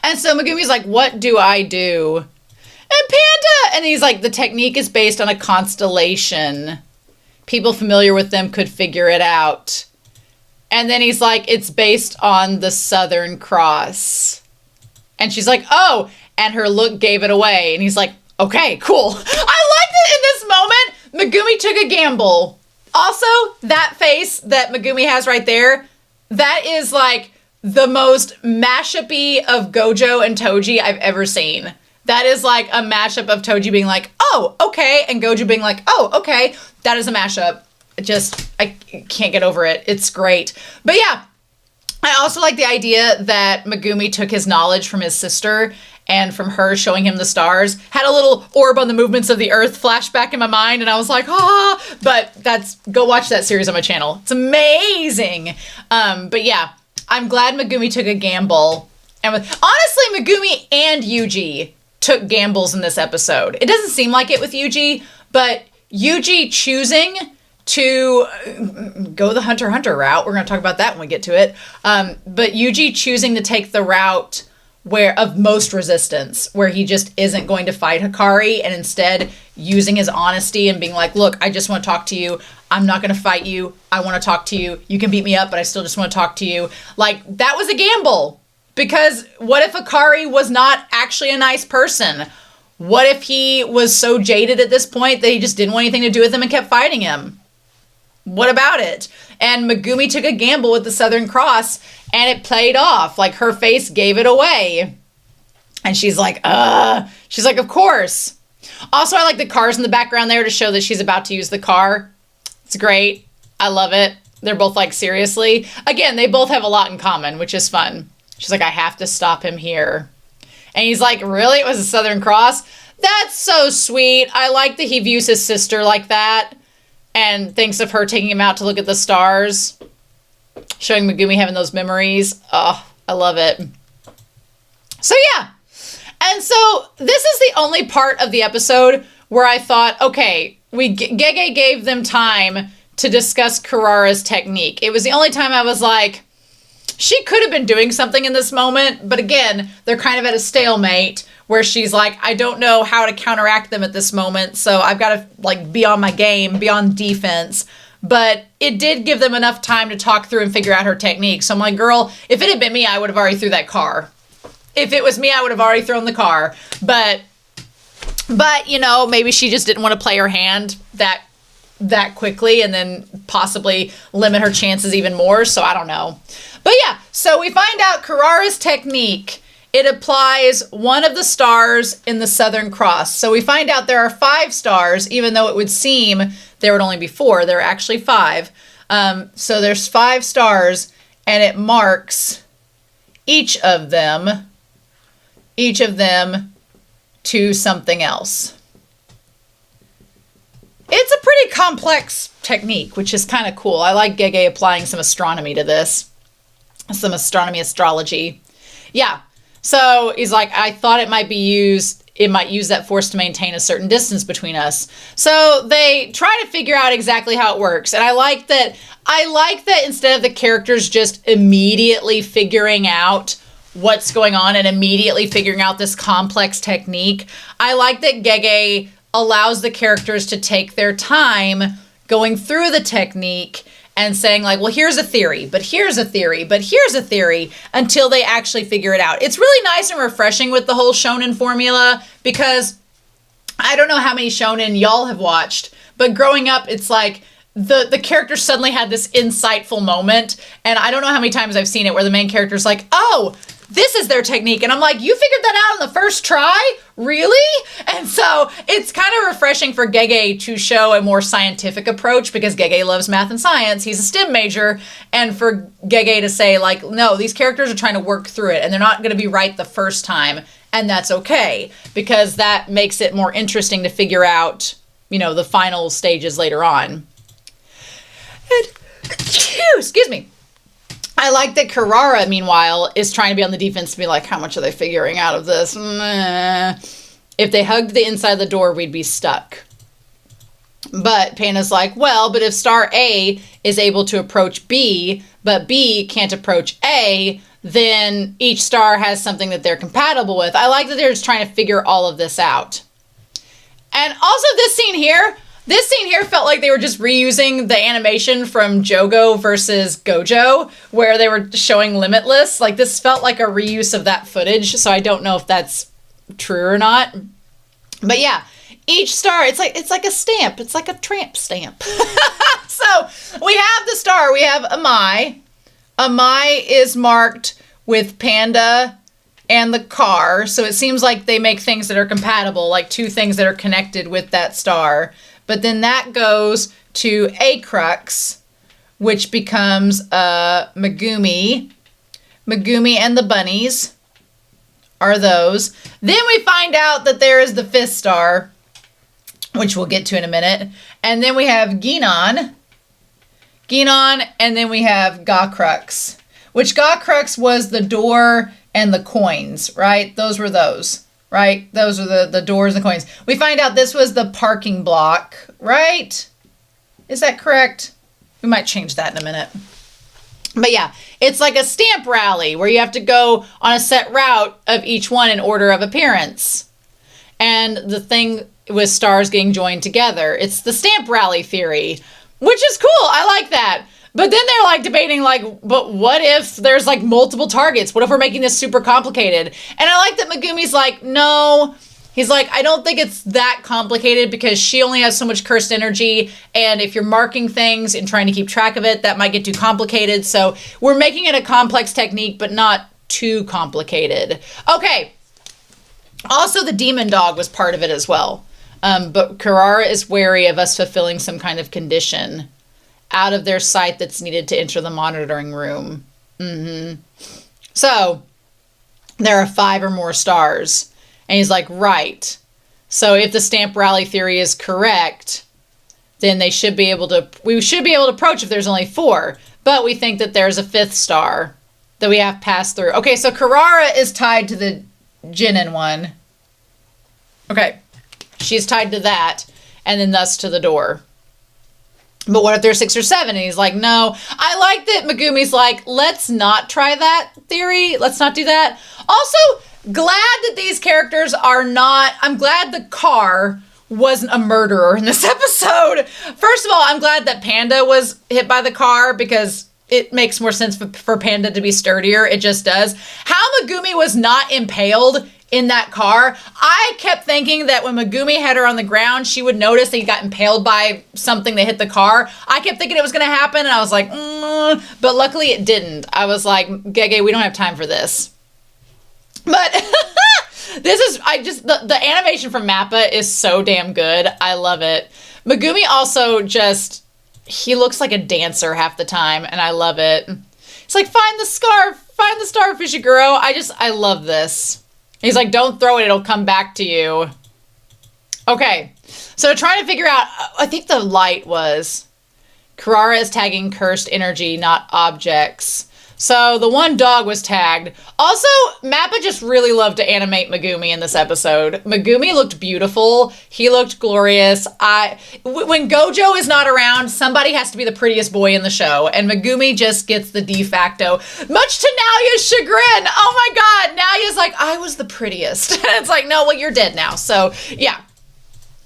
And so Megumi's like, what do I do? And Panda! And he's like, the technique is based on a constellation. People familiar with them could figure it out. And then he's like, it's based on the Southern Cross. And she's like, oh, and her look gave it away. And he's like, okay, cool. I like that in this moment, Megumi took a gamble. Also, that face that Megumi has right there, that is like the most mashup-y of Gojo and Toji I've ever seen. That is like a mashup of Toji being like, oh, okay, and Gojo being like, oh, okay. That is a mashup. I can't get over it. It's great. But yeah, I also like the idea that Megumi took his knowledge from his sister and from her showing him the stars. Had a little orb on the movements of the earth flashback in my mind, and I was like, ah, but go watch that series on my channel. It's amazing. But yeah, I'm glad Megumi took a gamble. And honestly, Megumi and Yuuji took gambles in this episode. It doesn't seem like it with Yuuji, but Yuuji choosing to go the Hunter x Hunter route. We're going to talk about that when we get to it. But Yuuji choosing to take the route of most resistance, where he just isn't going to fight Hakari and instead using his honesty and being like, look, I just want to talk to you. I'm not going to fight you. I want to talk to you. You can beat me up, but I still just want to talk to you. Like, that was a gamble. Because what if Hakari was not actually a nice person? What if he was so jaded at this point that he just didn't want anything to do with him and kept fighting him? What about it? And Megumi took a gamble with the Southern Cross, and it played off. Like, her face gave it away. And she's like, She's like, of course. Also, I like the cars in the background there to show that she's about to use the car. It's great. I love it. They're both like, seriously. Again, they both have a lot in common, which is fun. She's like, I have to stop him here. And he's like, really? It was a Southern Cross? That's so sweet. I like that he views his sister like that and thinks of her taking him out to look at the stars, showing Megumi having those memories. Oh, I love it. So yeah. And so this is the only part of the episode where I thought, okay, Gege gave them time to discuss Kirara's technique. It was the only time I was like, she could have been doing something in this moment, but again, they're kind of at a stalemate where she's like, I don't know how to counteract them at this moment, so I've got to like be on my game, be on defense. But it did give them enough time to talk through and figure out her technique. So I'm like, girl, if it had been me, I would have already threw that car. If it was me, I would have already thrown the car. But you know, maybe she just didn't want to play her hand that quickly and then possibly limit her chances even more. So I don't know. But yeah, so we find out Kirara's technique, it applies one of the stars in the Southern Cross. So we find out there are 5 stars, even though it would seem there would only be 4. There are actually 5. So there's 5 stars, and it marks each of them to something else. It's a pretty complex technique, which is kind of cool. I like Gege applying some astronomy to this. Some astrology. Yeah. So he's like, I thought it might use that force to maintain a certain distance between us. So they try to figure out exactly how it works. And I like that instead of the characters just immediately figuring out what's going on and immediately figuring out this complex technique, I like that Gege allows the characters to take their time going through the technique and saying like, well, here's a theory, but here's a theory, but here's a theory, until they actually figure it out. It's really nice and refreshing with the whole shonen formula, because I don't know how many shonen y'all have watched, but growing up, it's like the character suddenly had this insightful moment, and I don't know how many times I've seen it where the main character's like, oh, this is their technique. And I'm like, you figured that out on the first try? Really? And so it's kind of refreshing for Gege to show a more scientific approach, because Gege loves math and science. He's a STEM major. And for Gege to say like, no, these characters are trying to work through it and they're not going to be right the first time. And that's okay, because that makes it more interesting to figure out, you know, the final stages later on. And, excuse me. I like that Kirara, meanwhile, is trying to be on the defense to be like, how much are they figuring out of this? If they hugged the inside of the door, we'd be stuck. But Panda's like, well, but if star A is able to approach B, but B can't approach A, then each star has something that they're compatible with. I like that they're just trying to figure all of this out. And also this scene here felt like they were just reusing the animation from Jogo versus Gojo, where they were showing Limitless. Like, this felt like a reuse of that footage, so I don't know if that's true or not. But yeah, each star, it's like a stamp. It's like a tramp stamp. So we have the star. We have Amai. Amai is marked with Panda and the car. So it seems like they make things that are compatible, like two things that are connected with that star. But then that goes to a crux, which becomes Megumi. Megumi and the bunnies are those. Then we find out that there is the fifth star, which we'll get to in a minute. And then we have Ginon, and then we have Gakrux, which Gakrux was the door and the coins, right? Those were those, right? Those are the doors and the coins. We find out this was the parking block, right? Is that correct? We might change that in a minute. But yeah, it's like a stamp rally where you have to go on a set route of each one in order of appearance. And the thing with stars getting joined together, it's the stamp rally theory, which is cool. I like that. But then they're like debating like, but what if there's like multiple targets? What if we're making this super complicated? And I like that Megumi's like, no. He's like, I don't think it's that complicated because she only has so much cursed energy. And if you're marking things and trying to keep track of it, that might get too complicated. So we're making it a complex technique, but not too complicated. Okay. Also, the demon dog was part of it as well. But Kirara is wary of us fulfilling some kind of condition out of their sight that's needed to enter the monitoring room. So there are 5 or more stars. And he's like, right. So if the stamp rally theory is correct, then we should be able to approach if there's only 4. But we think that there's a 5th star that we have passed through. Okay, so Kirara is tied to the Jinin one. Okay. She's tied to that, and then thus to the door. But what if there's 6 or 7? And he's like, no. I like that Megumi's like, let's not try that theory. Let's not do that. Also, glad that these characters are not... I'm glad the car wasn't a murderer in this episode. First of all, I'm glad that Panda was hit by the car because it makes more sense for Panda to be sturdier. It just does. How Megumi was not impaled in that car. I kept thinking that when Megumi had her on the ground, she would notice that he got impaled by something that hit the car. I kept thinking it was going to happen, and I was like, but luckily it didn't. I was like, Gege, we don't have time for this. But this is, the animation from Mappa is so damn good. I love it. Megumi also just, he looks like a dancer half the time, and I love it. It's like, find the scarf, find the starfish, Ishiguro. I love this. He's like, don't throw it, it'll come back to you. Okay, so trying to figure out, I think the light was, Kirara is tagging cursed energy, not objects. So the one dog was tagged. Also, Mappa just really loved to animate Megumi in this episode. Megumi looked beautiful. He looked glorious. When Gojo is not around, somebody has to be the prettiest boy in the show. And Megumi just gets the de facto, much to Naoya's chagrin. Oh my God. Naoya's like, I was the prettiest. And it's like, no, well, you're dead now. So yeah,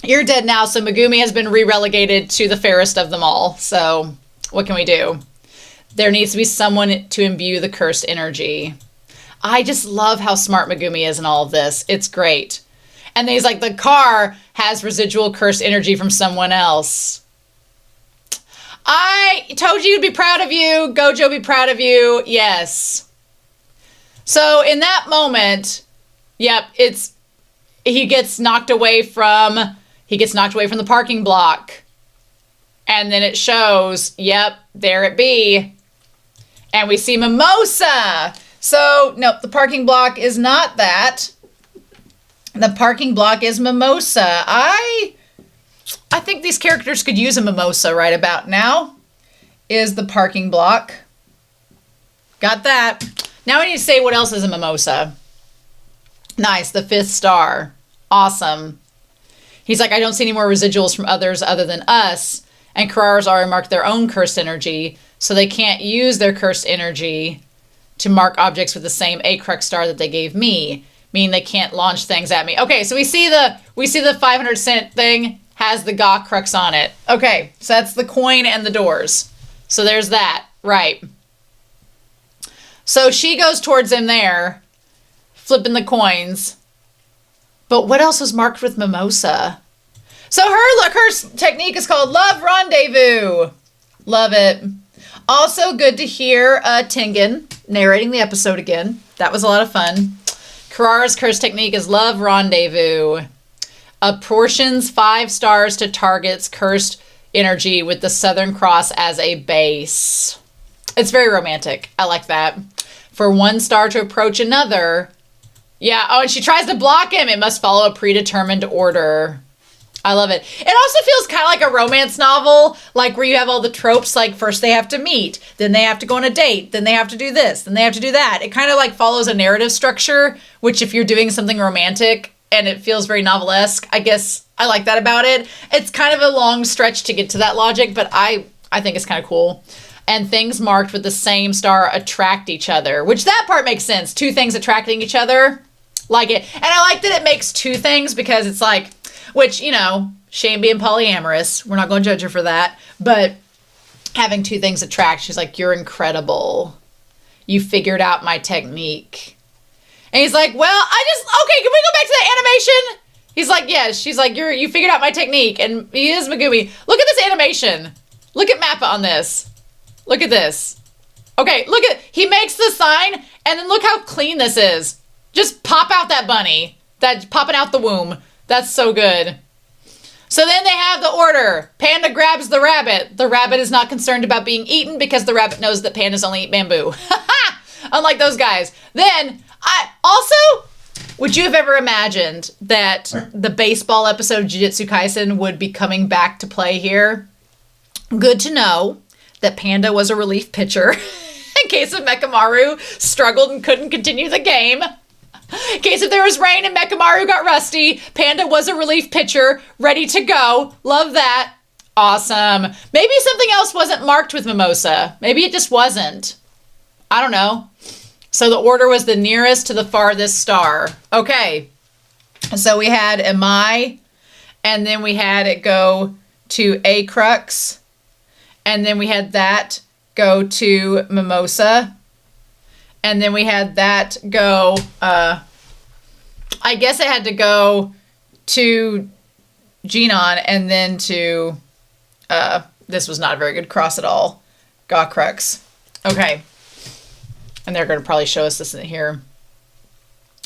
you're dead now. So Megumi has been re-relegated to the fairest of them all. So what can we do? There needs to be someone to imbue the cursed energy. I just love how smart Megumi is in all of this. It's great. And then he's like, the car has residual cursed energy from someone else. I told you you'd be proud of you. Gojo be proud of you. Yes. So in that moment, yep, he gets knocked away from the parking block. And then it shows, yep, there it be. And we see Mimosa. So, nope, the parking block is not that. The parking block is Mimosa. I think these characters could use a mimosa right about now. Is the parking block. Got that. Now we need to say what else is a mimosa. Nice, the 5th star. Awesome. He's like, I don't see any more residuals from others other than us. And Kirara's already marked their own cursed energy, so they can't use their cursed energy to mark objects with the same Acrux star that they gave me, meaning they can't launch things at me. Okay, so we see the 500 cent thing has the Ga crux on it. Okay, so that's the coin and the doors. So there's that, right. So she goes towards him there, flipping the coins. But what else was marked with mimosa? So her technique is called Love Rendezvous. Love it. Also good to hear Tengen narrating the episode again. That was a lot of fun. Kirara's curse technique is Love Rendezvous. Apportions 5 stars to target's cursed energy with the Southern Cross as a base. It's very romantic. I like that. For 1 star to approach another. Yeah, oh, and she tries to block him. It must follow a predetermined order. I love it. It also feels kind of like a romance novel, like where you have all the tropes, like first they have to meet, then they have to go on a date, then they have to do this, then they have to do that. It kind of like follows a narrative structure, which if you're doing something romantic and it feels very novelesque, I guess I like that about it. It's kind of a long stretch to get to that logic, but I think it's kind of cool. And things marked with the same star attract each other, which that part makes sense. 2 things attracting each other. Like it. And I like that it makes 2 things because it's like, which, you know, shame being polyamorous. We're not going to judge her for that. But having 2 things attract, she's like, you're incredible. You figured out my technique. And he's like, well, okay, can we go back to the animation? He's like, yes. She's like, you figured out my technique. And he is Megumi. Look at this animation. Look at Mappa on this. Look at this. Okay, he makes the sign, and then look how clean this is. Just pop out that bunny. That's popping out the womb. That's so good. So then they have the order. Panda grabs the rabbit. The rabbit is not concerned about being eaten because the rabbit knows that pandas only eat bamboo. Unlike those guys. Then, would you have ever imagined that the baseball episode of Jujutsu Kaisen would be coming back to play here? Good to know that Panda was a relief pitcher in case if Mechamaru struggled and couldn't continue the game. In case if there was rain and Mechamaru got rusty, Panda was a relief pitcher, ready to go. Love that. Awesome. Maybe something else wasn't marked with Mimosa. Maybe it just wasn't. I don't know. So the order was the nearest to the farthest star. Okay. So we had Amai, and then we had it go to Acrux, and then we had that go to Mimosa. And then we had that go, I guess it had to go to Genon and then to, this was not a very good cross at all, Gawkrux. Okay. And they're going to probably show us this in here.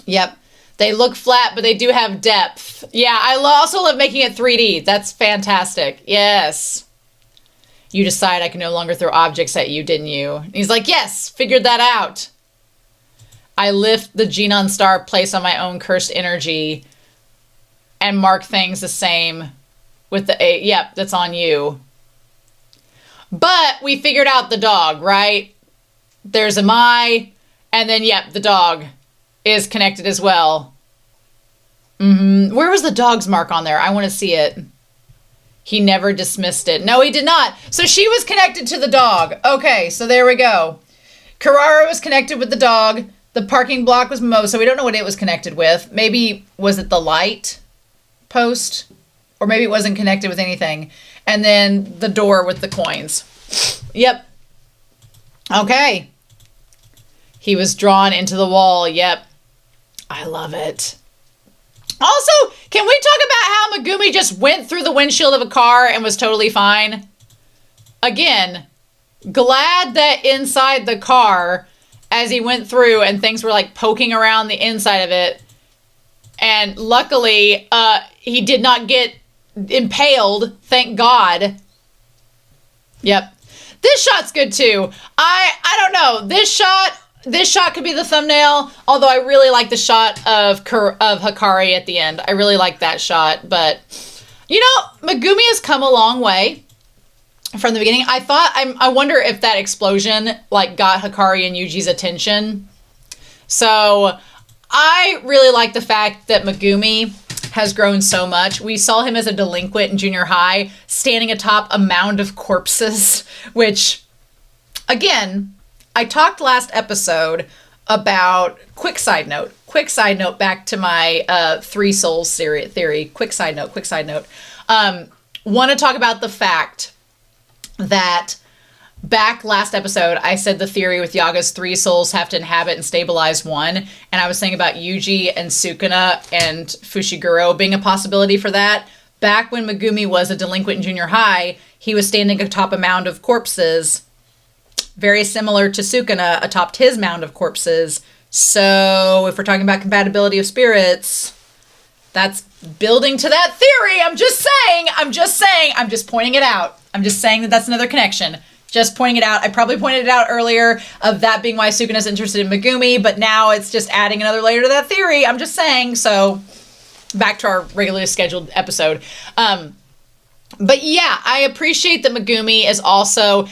Yep. They look flat, but they do have depth. Yeah, I also love making it 3D. That's fantastic. Yes. You decide I can no longer throw objects at you, didn't you? And he's like, yes, figured that out. I lift the Genon star place on my own cursed energy and mark things the same with the A. Yep, that's on you. But we figured out the dog, right? There's a Mai, and then, yep, the dog is connected as well. Where was the dog's mark on there? I want to see it. He never dismissed it. No, he did not. So she was connected to the dog. Okay, so there we go. Kirara was connected with the dog. The parking block was Mimosa. We don't know what it was connected with. Maybe, was it the light post? Or maybe it wasn't connected with anything. And then the door with the coins. Yep. Okay. He was drawn into the wall. Yep. I love it. Also, can we talk about how Megumi just went through the windshield of a car and was totally fine? Again, glad that inside the car, as he went through and things were like poking around the inside of it. And luckily, he did not get impaled. Thank God. Yep. This shot's good too. I don't know. This shot could be the thumbnail, although I really like the shot of Hakari at the end. I really like that shot, but you know, Megumi has come a long way. from the beginning. I wonder if that explosion like got Hakari and Yuji's attention. So I really like the fact that Megumi has grown so much. We saw him as a delinquent in junior high, standing atop a mound of corpses, which, again, I talked last episode about, quick side note back to my Three Souls theory, quick side note. Want to talk about the fact that back last episode, I said the theory with Yaga's 3 souls have to inhabit and stabilize one. And I was saying about Yuuji and Sukuna and Fushiguro being a possibility for that. Back when Megumi was a delinquent in junior high, he was standing atop a mound of corpses, very similar to Sukuna atop his mound of corpses. So if we're talking about compatibility of spirits, that's building to that theory. I'm just pointing it out. I'm just saying that that's another connection. Just pointing it out. I probably pointed it out earlier of that being why Sukuna's interested in Megumi, but now it's just adding another layer to that theory. I'm just saying. So back to our regularly scheduled episode. But yeah, I appreciate that Megumi has kind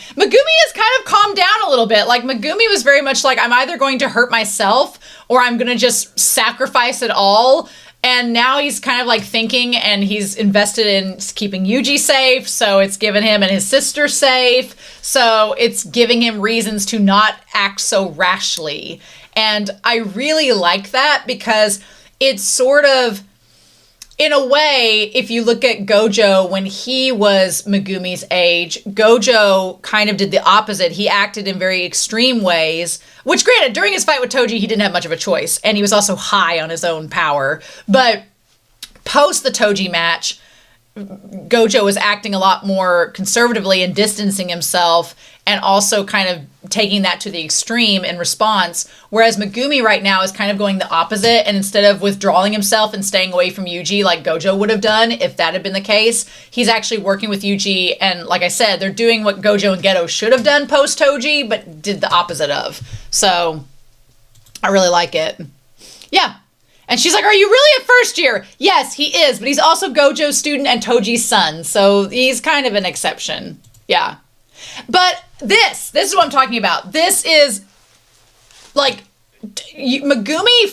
of calmed down a little bit. Like Megumi was very much like, I'm either going to hurt myself or I'm going to just sacrifice it all. And now he's kind of like thinking, and he's invested in keeping Yuuji safe. So it's given him and his sister safe. So it's giving him reasons to not act so rashly. And I really like that because it's sort of, in a way, if you look at Gojo, when he was Megumi's age, Gojo kind of did the opposite. He acted in very extreme ways, which granted, during his fight with Toji, he didn't have much of a choice. And he was also high on his own power. But post the Toji match, Gojo was acting a lot more conservatively and distancing himself and also kind of taking that to the extreme in response. Whereas Megumi right now is kind of going the opposite, and instead of withdrawing himself and staying away from Yuuji like Gojo would have done if that had been the case, he's actually working with Yuuji, and like I said, they're doing what Gojo and Geto should have done post Toji, but did the opposite of. So I really like it. Yeah. And she's like, are you really a first year? Yes, he is, but he's also Gojo's student and Toji's son, so he's kind of an exception. Yeah. But this is what I'm talking about. This is like Megumi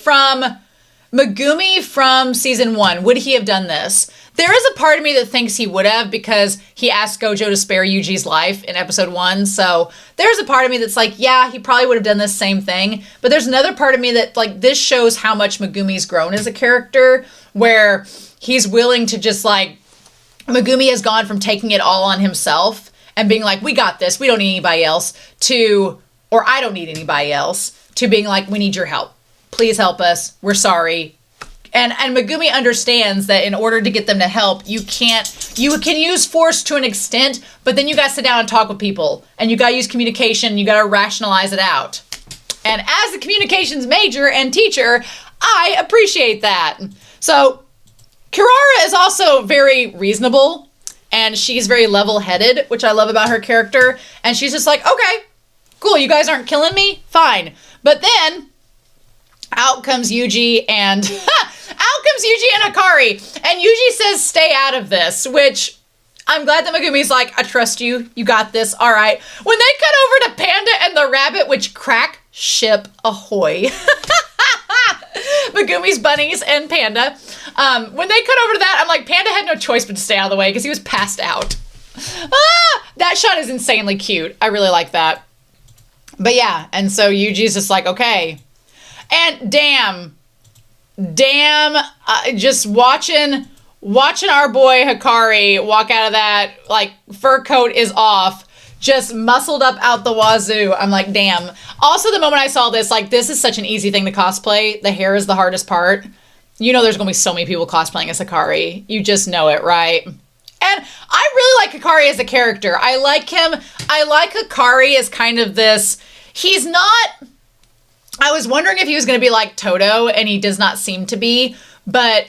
from season 1. Would he have done this? There is a part of me that thinks he would have, because he asked Gojo to spare Yuji's life in episode 1. So there's a part of me that's like, yeah, he probably would have done this same thing. But there's another part of me that like, this shows how much Megumi's grown as a character, where he's willing to just like, Megumi has gone from taking it all on himself and being like, we got this, we don't need anybody else, to, or I don't need anybody else, to being like, we need your help. Please help us. We're sorry. And Megumi understands that in order to get them to help, you can use force to an extent, but then you got to sit down and talk with people, and you got to use communication, you got to rationalize it out. And as a communications major and teacher, I appreciate that. So Kirara is also very reasonable, and she's very level-headed, which I love about her character. And she's just like, okay, cool, you guys aren't killing me? Fine. But then out comes Yuuji and Hakari. And Yuuji says, stay out of this, which I'm glad that Megumi's like, I trust you. You got this. All right. When they cut over to Panda and the rabbit, which crack ship ahoy. Megumi's bunnies and Panda. When they cut over to that, I'm like, Panda had no choice but to stay out of the way because he was passed out. That shot is insanely cute. I really like that. But yeah, and so Yuji's just like, okay. And damn, just watching our boy Hakari walk out of that, like, fur coat is off, just muscled up out the wazoo. I'm like, damn. Also, the moment I saw this, like, this is such an easy thing to cosplay. The hair is the hardest part. You know there's going to be so many people cosplaying as Hakari. You just know it, right? And I really like Hakari as a character. I like him. I like Hakari as kind of this... He's not... I was wondering if he was going to be like Toto, and he does not seem to be. But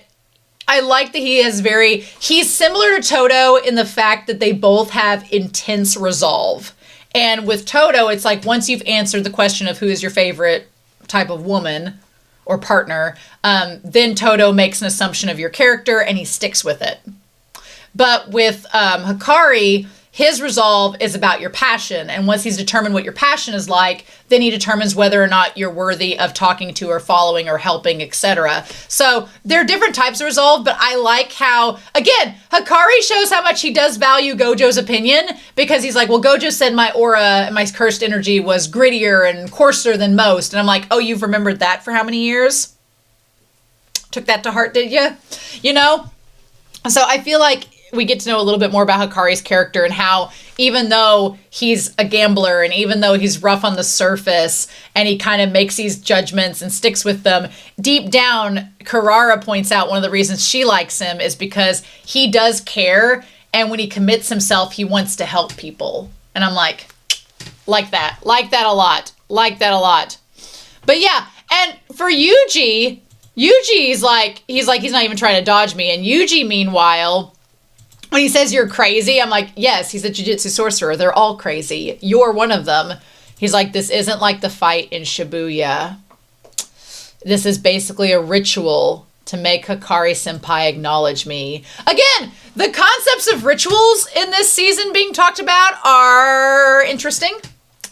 I like that he is very... He's similar to Toto in the fact that they both have intense resolve. And with Toto, it's like once you've answered the question of who is your favorite type of woman or partner, then Toto makes an assumption of your character and he sticks with it. But with Hakari, his resolve is about your passion. And once he's determined what your passion is like, then he determines whether or not you're worthy of talking to or following or helping, etc. So there are different types of resolve, but I like how, again, Hakari shows how much he does value Gojo's opinion, because he's like, well, Gojo said my aura and my cursed energy was grittier and coarser than most. And I'm like, oh, you've remembered that for how many years? Took that to heart, did you? You know? So I feel like we get to know a little bit more about Hakari's character and how, even though he's a gambler and even though he's rough on the surface and he kind of makes these judgments and sticks with them, deep down, Kirara points out one of the reasons she likes him is because he does care, and when he commits himself, he wants to help people. And I'm like that a lot. But yeah, and for Yuuji, he's not even trying to dodge me. And Yuuji, meanwhile, when he says you're crazy, I'm like, yes, he's a jujutsu sorcerer. They're all crazy. You're one of them. He's like, this isn't like the fight in Shibuya. This is basically a ritual to make Hakari Senpai acknowledge me. Again, the concepts of rituals in this season being talked about are interesting.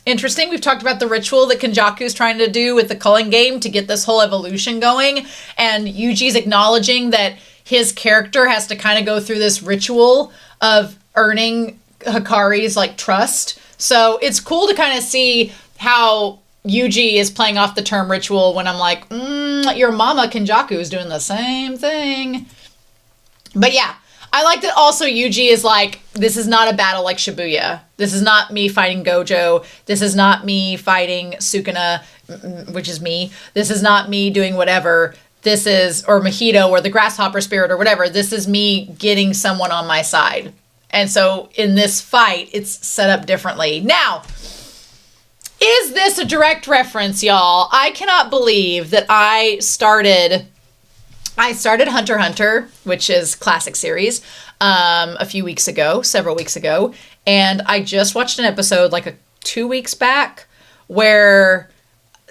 We've talked about the ritual that Kenjaku's trying to do with the Culling game to get this whole evolution going. And Yuji's acknowledging that his character has to kind of go through this ritual of earning Hakari's like trust. So it's cool to kind of see how Yuuji is playing off the term ritual when I'm like, your mama Kenjaku is doing the same thing. But yeah, I like that also Yuuji is like, this is not a battle like Shibuya. This is not me fighting Gojo. This is not me fighting Sukuna, which is me. This is not me doing whatever. This is, or Mojito, or the grasshopper spirit, or whatever. This is me getting someone on my side. And so in this fight, it's set up differently. Now, is this a direct reference, y'all? I cannot believe that I started Hunter x Hunter, which is classic series, several weeks ago. And I just watched an episode like 2 weeks back where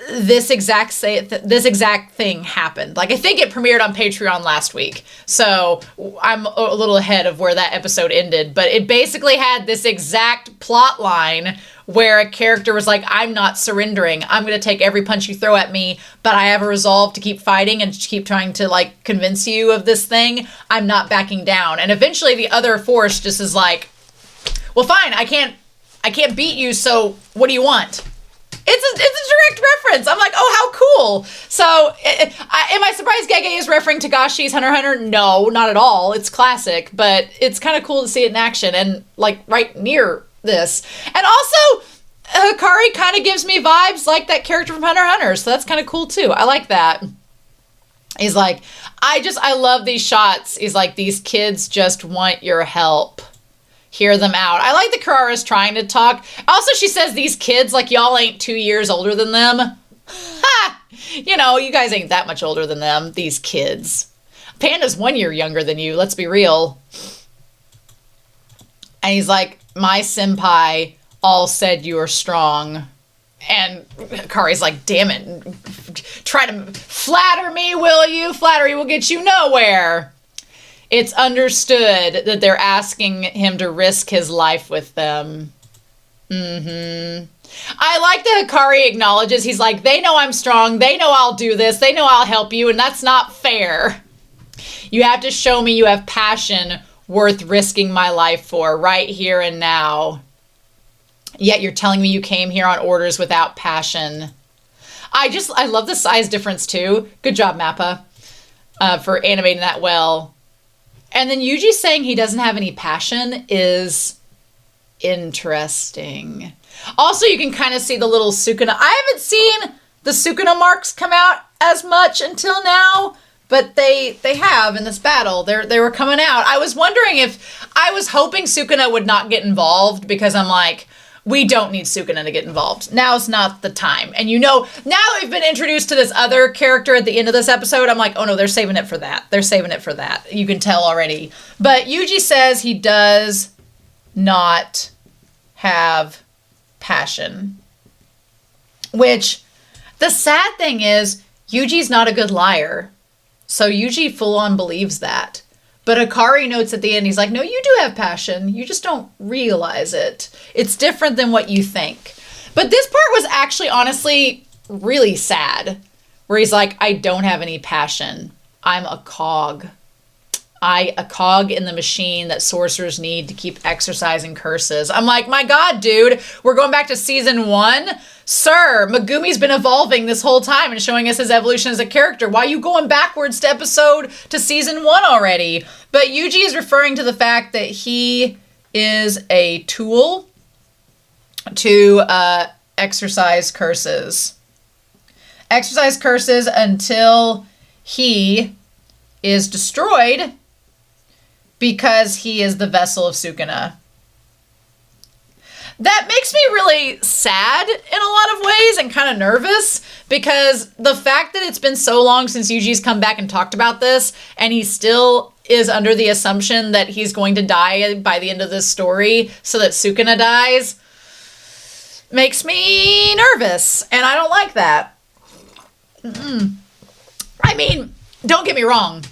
this exact thing happened. Like, I think it premiered on Patreon last week. So I'm a little ahead of where that episode ended. But it basically had this exact plot line where a character was like, I'm not surrendering. I'm going to take every punch you throw at me, but I have a resolve to keep fighting and to keep trying to like convince you of this thing. I'm not backing down. And eventually the other force just is like, well, fine, I can't beat you, so what do you want? It's a direct reference. I'm like, oh, how cool. So, am I surprised Gege is referring to Gashi's Hunter x Hunter? No, not at all. It's classic, but it's kind of cool to see it in action and, like, right near this. And also, Hakari kind of gives me vibes like that character from Hunter x Hunter, so that's kind of cool, too. I like that. He's like, I love these shots. He's like, these kids just want your help. Hear them out. I like that Kirara's trying to talk. Also, she says these kids, like, y'all ain't 2 years older than them. Ha! You know, you guys ain't that much older than them, these kids. Panda's 1 year younger than you, let's be real. And he's like, my senpai all said you were strong. And Kari's like, damn it. Try to flatter me, will you? Flattery will get you nowhere. It's understood that they're asking him to risk his life with them. I like that Hakari acknowledges, he's like, they know I'm strong, they know I'll do this, they know I'll help you, and that's not fair. You have to show me you have passion worth risking my life for right here and now. Yet you're telling me you came here on orders without passion. I love the size difference too. Good job, Mappa, for animating that well. And then Yuuji saying he doesn't have any passion is interesting. Also, you can kind of see the little Sukuna. I haven't seen the Sukuna marks come out as much until now, but they have in this battle. They were coming out. I was hoping Sukuna would not get involved because I'm like, we don't need Sukuna to get involved. Now's not the time. And you know, now that we've been introduced to this other character at the end of this episode, I'm like, oh no, they're saving it for that. They're saving it for that. You can tell already. But Yuuji says he does not have passion. Which, the sad thing is, Yuji's not a good liar. So Yuuji full on believes that. But Hakari notes at the end, he's like, no, you do have passion. You just don't realize it. It's different than what you think. But this part was actually, honestly, really sad. Where he's like, I don't have any passion. I'm a cog. A cog in the machine that sorcerers need to keep exercising curses. I'm like, my God, dude, we're going back to season 1? Sir, Megumi's been evolving this whole time and showing us his evolution as a character. Why are you going backwards to season 1 already? But Yuuji is referring to the fact that he is a tool to exercise curses. Exercise curses until he is destroyed because he is the vessel of Sukuna. That makes me really sad in a lot of ways and kind of nervous, because the fact that it's been so long since Yuji's come back and talked about this, and he still is under the assumption that he's going to die by the end of this story so that Sukuna dies, makes me nervous, and I don't like that. I mean, don't get me wrong.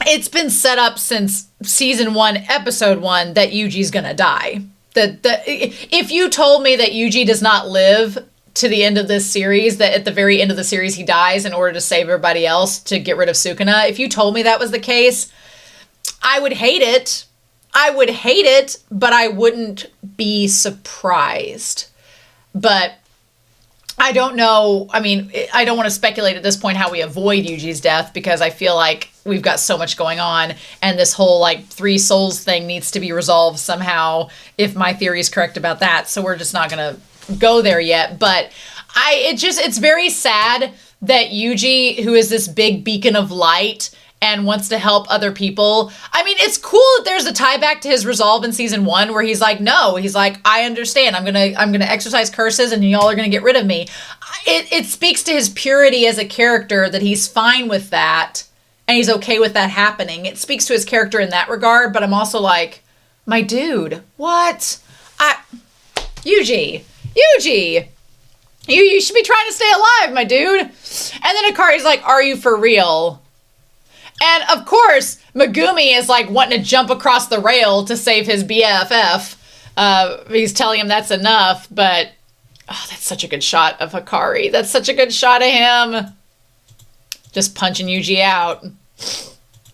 It's been set up since season 1, episode 1, that Yuji's gonna die. If you told me that Yuuji does not live to the end of this series, that at the very end of the series he dies in order to save everybody else to get rid of Sukuna, if you told me that was the case, I would hate it. I would hate it, but I wouldn't be surprised. But I don't know. I mean, I don't want to speculate at this point how we avoid Yuji's death, because I feel like we've got so much going on, and this whole like 3 souls thing needs to be resolved somehow if my theory is correct about that. So we're just not going to go there yet. But it's very sad that Yuuji, who is this big beacon of light and wants to help other people. I mean, it's cool that there's a tie back to his resolve in season 1 where he's like, no, he's like, I understand. I'm going to exercise curses and y'all are going to get rid of me. It speaks to his purity as a character that he's fine with that and he's okay with that happening. It speaks to his character in that regard, but I'm also like, my dude, what? Yuuji, you should be trying to stay alive, my dude. And then Hakari's like, are you for real? And of course, Megumi is like wanting to jump across the rail to save his BFF. He's telling him that's enough, but that's such a good shot of Hakari. That's such a good shot of him just punching Yuuji out.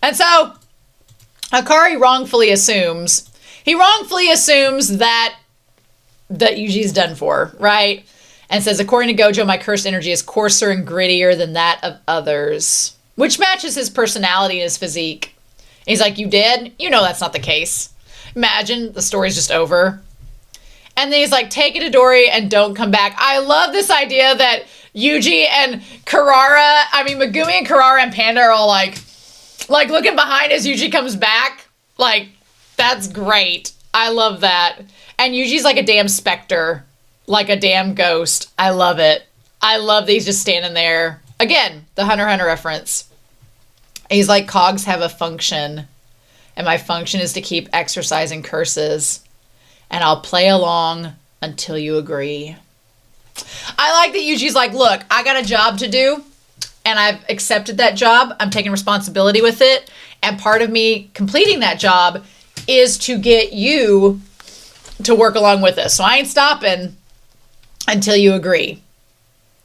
And so Hakari wrongfully assumes that Yuuji's done for, right? And says, according to Gojo, my cursed energy is coarser and grittier than that of others, which matches his personality and his physique. And he's like, you did? You know that's not the case. Imagine the story's just over. And then he's like, take it, Itadori, and don't come back. I love this idea that Yuuji and Megumi and Kirara and Panda are all like looking behind as Yuuji comes back. Like, that's great. I love that. And Yuji's like a damn specter, like a damn ghost. I love it. I love that he's just standing there. Again, the Hunter x Hunter reference. He's like, cogs have a function, and my function is to keep exercising curses, and I'll play along until you agree. I like that Yuji's like, look, I got a job to do, and I've accepted that job. I'm taking responsibility with it, and part of me completing that job is to get you to work along with us. So I ain't stopping until you agree.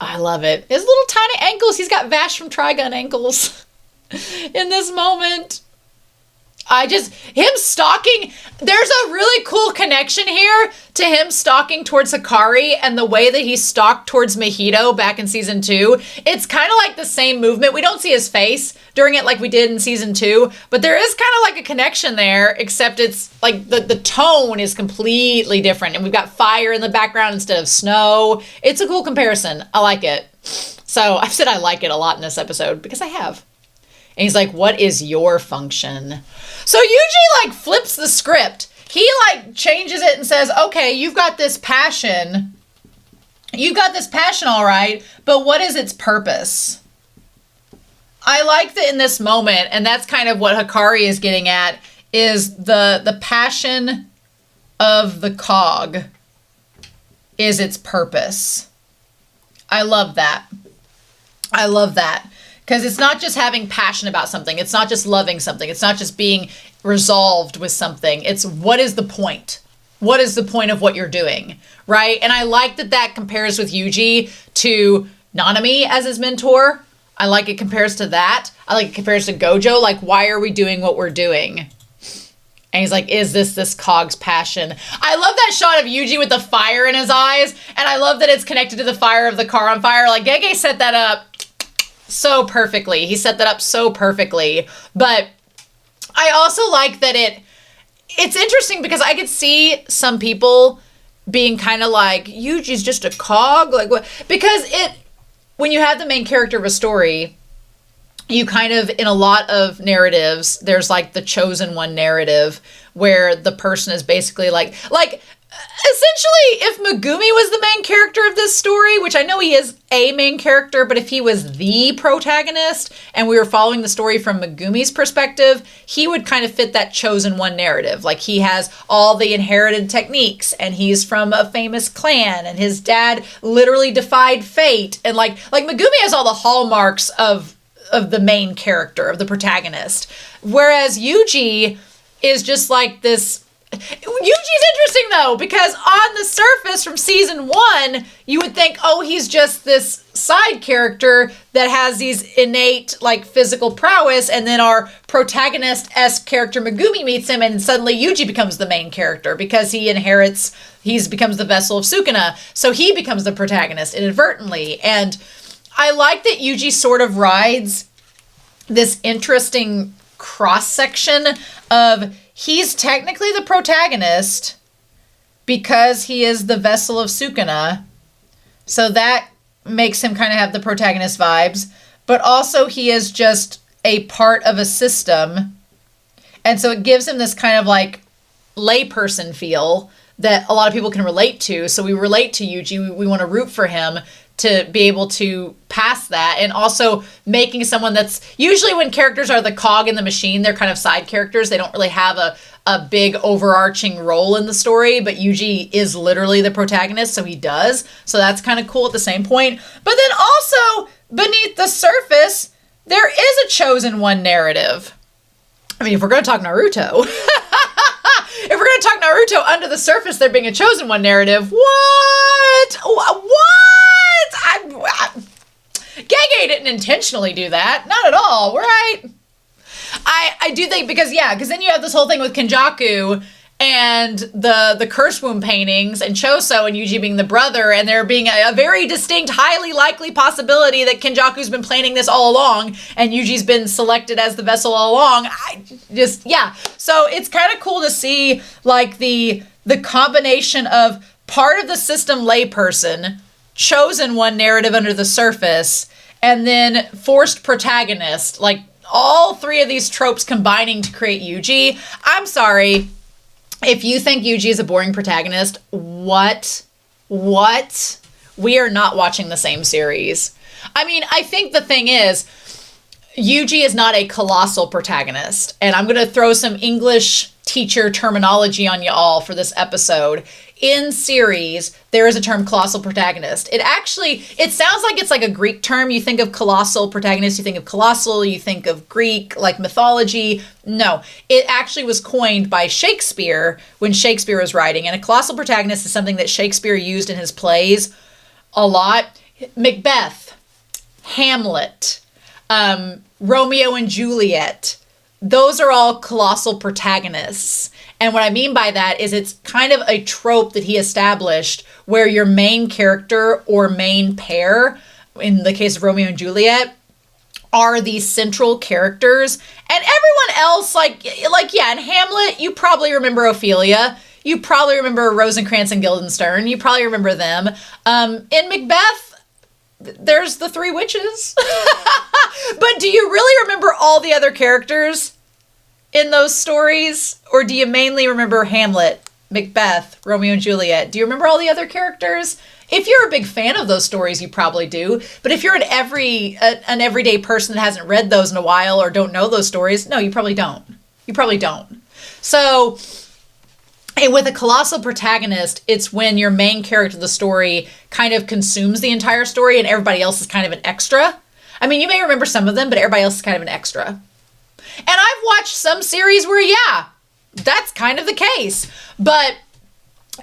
I love it. His little tiny ankles. He's got Vash from Trigun ankles in this moment. Him stalking, there's a really cool connection here to him stalking towards Hakari and the way that he stalked towards Mahito back in season 2. It's kind of like the same movement. We don't see his face during it like we did in season 2, but there is kind of like a connection there, except it's like the tone is completely different. And we've got fire in the background instead of snow. It's a cool comparison. I like it. So I've said I like it a lot in this episode because I have. And he's like, what is your function? So Yuuji like flips the script. He like changes it and says, okay, you've got this passion. You've got this passion, all right, but what is its purpose? I like that in this moment, and that's kind of what Hakari is getting at, is the passion of the cog is its purpose. I love that. I love that. Because it's not just having passion about something. It's not just loving something. It's not just being resolved with something. It's what is the point? What is the point of what you're doing, right? And I like that that compares with Yuuji to Nanami as his mentor. I like it compares to that. I like it compares to Gojo. Like, why are we doing what we're doing? And he's like, is this COG's passion? I love that shot of Yuuji with the fire in his eyes. And I love that it's connected to the fire of the car on fire. Like, Gege set that up so perfectly. He set that up so perfectly. But I also like that it's interesting because I could see some people being kind of like, Yuji's just a cog. Like, what? Because when you have the main character of a story, you kind of, in a lot of narratives, there's like the chosen one narrative where the person is basically like essentially, if Megumi was the main character of this story, which I know he is a main character, but if he was the protagonist and we were following the story from Megumi's perspective, he would kind of fit that chosen one narrative. Like, he has all the inherited techniques and he's from a famous clan and his dad literally defied fate. And like Megumi has all the hallmarks of the main character, of the protagonist. Whereas Yuuji is just like this. Yuuji's interesting though, because on the surface from season 1, you would think, oh, he's just this side character that has these innate like physical prowess, and then our protagonist-esque character Megumi meets him and suddenly Yuuji becomes the main character because he becomes the vessel of Sukuna, so he becomes the protagonist inadvertently. And I like that Yuuji sort of rides this interesting cross-section of he's technically the protagonist because he is the vessel of Sukuna. So that makes him kind of have the protagonist vibes. But also he is just a part of a system. And so it gives him this kind of like layperson feel that a lot of people can relate to. So we relate to Yuuji. We want to root for him to be able to pass that. And also making someone that's usually, when characters are the cog in the machine, they're kind of side characters. They don't really have a big overarching role in the story, but Yuuji is literally the protagonist, so he does. So that's kind of cool at the same point. But then also beneath the surface, there is a chosen one narrative. I mean, if we're going to talk Naruto, if we're going to talk Naruto under the surface, there being a chosen one narrative, what? Gege didn't intentionally do that. Not at all, right? I do think, because then you have this whole thing with Kenjaku and the curse womb paintings and Choso and Yuuji being the brother, and there being a very distinct, highly likely possibility that Kenjaku's been planning this all along and Yuji's been selected as the vessel all along. So it's kind of cool to see like the combination of part of the system layperson, chosen one narrative under the surface, and then forced protagonist, like all three of these tropes combining to create Yuuji. I'm sorry, if you think Yuuji is a boring protagonist, what? We are not watching the same series. I mean, I think the thing is, Yuuji is not a colossal protagonist. And I'm going to throw some English teacher terminology on you all for this episode. In series, there is a term colossal protagonist. It sounds like it's like a Greek term. You think of colossal protagonist, you think of colossal, you think of Greek, like mythology. No, it actually was coined by Shakespeare when Shakespeare was writing. And a colossal protagonist is something that Shakespeare used in his plays a lot. Macbeth, Hamlet, Romeo and Juliet. Those are all colossal protagonists. And what I mean by that is it's kind of a trope that he established where your main character or main pair, in the case of Romeo and Juliet, are these central characters. And everyone else, in Hamlet, you probably remember Ophelia. You probably remember Rosencrantz and Guildenstern. You probably remember them. In Macbeth, there's the three witches. But do you really remember all the other characters in those stories? Or do you mainly remember Hamlet, Macbeth, Romeo and Juliet? Do you remember all the other characters? If you're a big fan of those stories, you probably do. But if you're an everyday person that hasn't read those in a while or don't know those stories, no, you probably don't. You probably don't. So, and with a colossal protagonist, it's when your main character of the story kind of consumes the entire story and everybody else is kind of an extra. I mean, you may remember some of them, but everybody else is kind of an extra. And I've watched some series where, yeah, that's kind of the case. But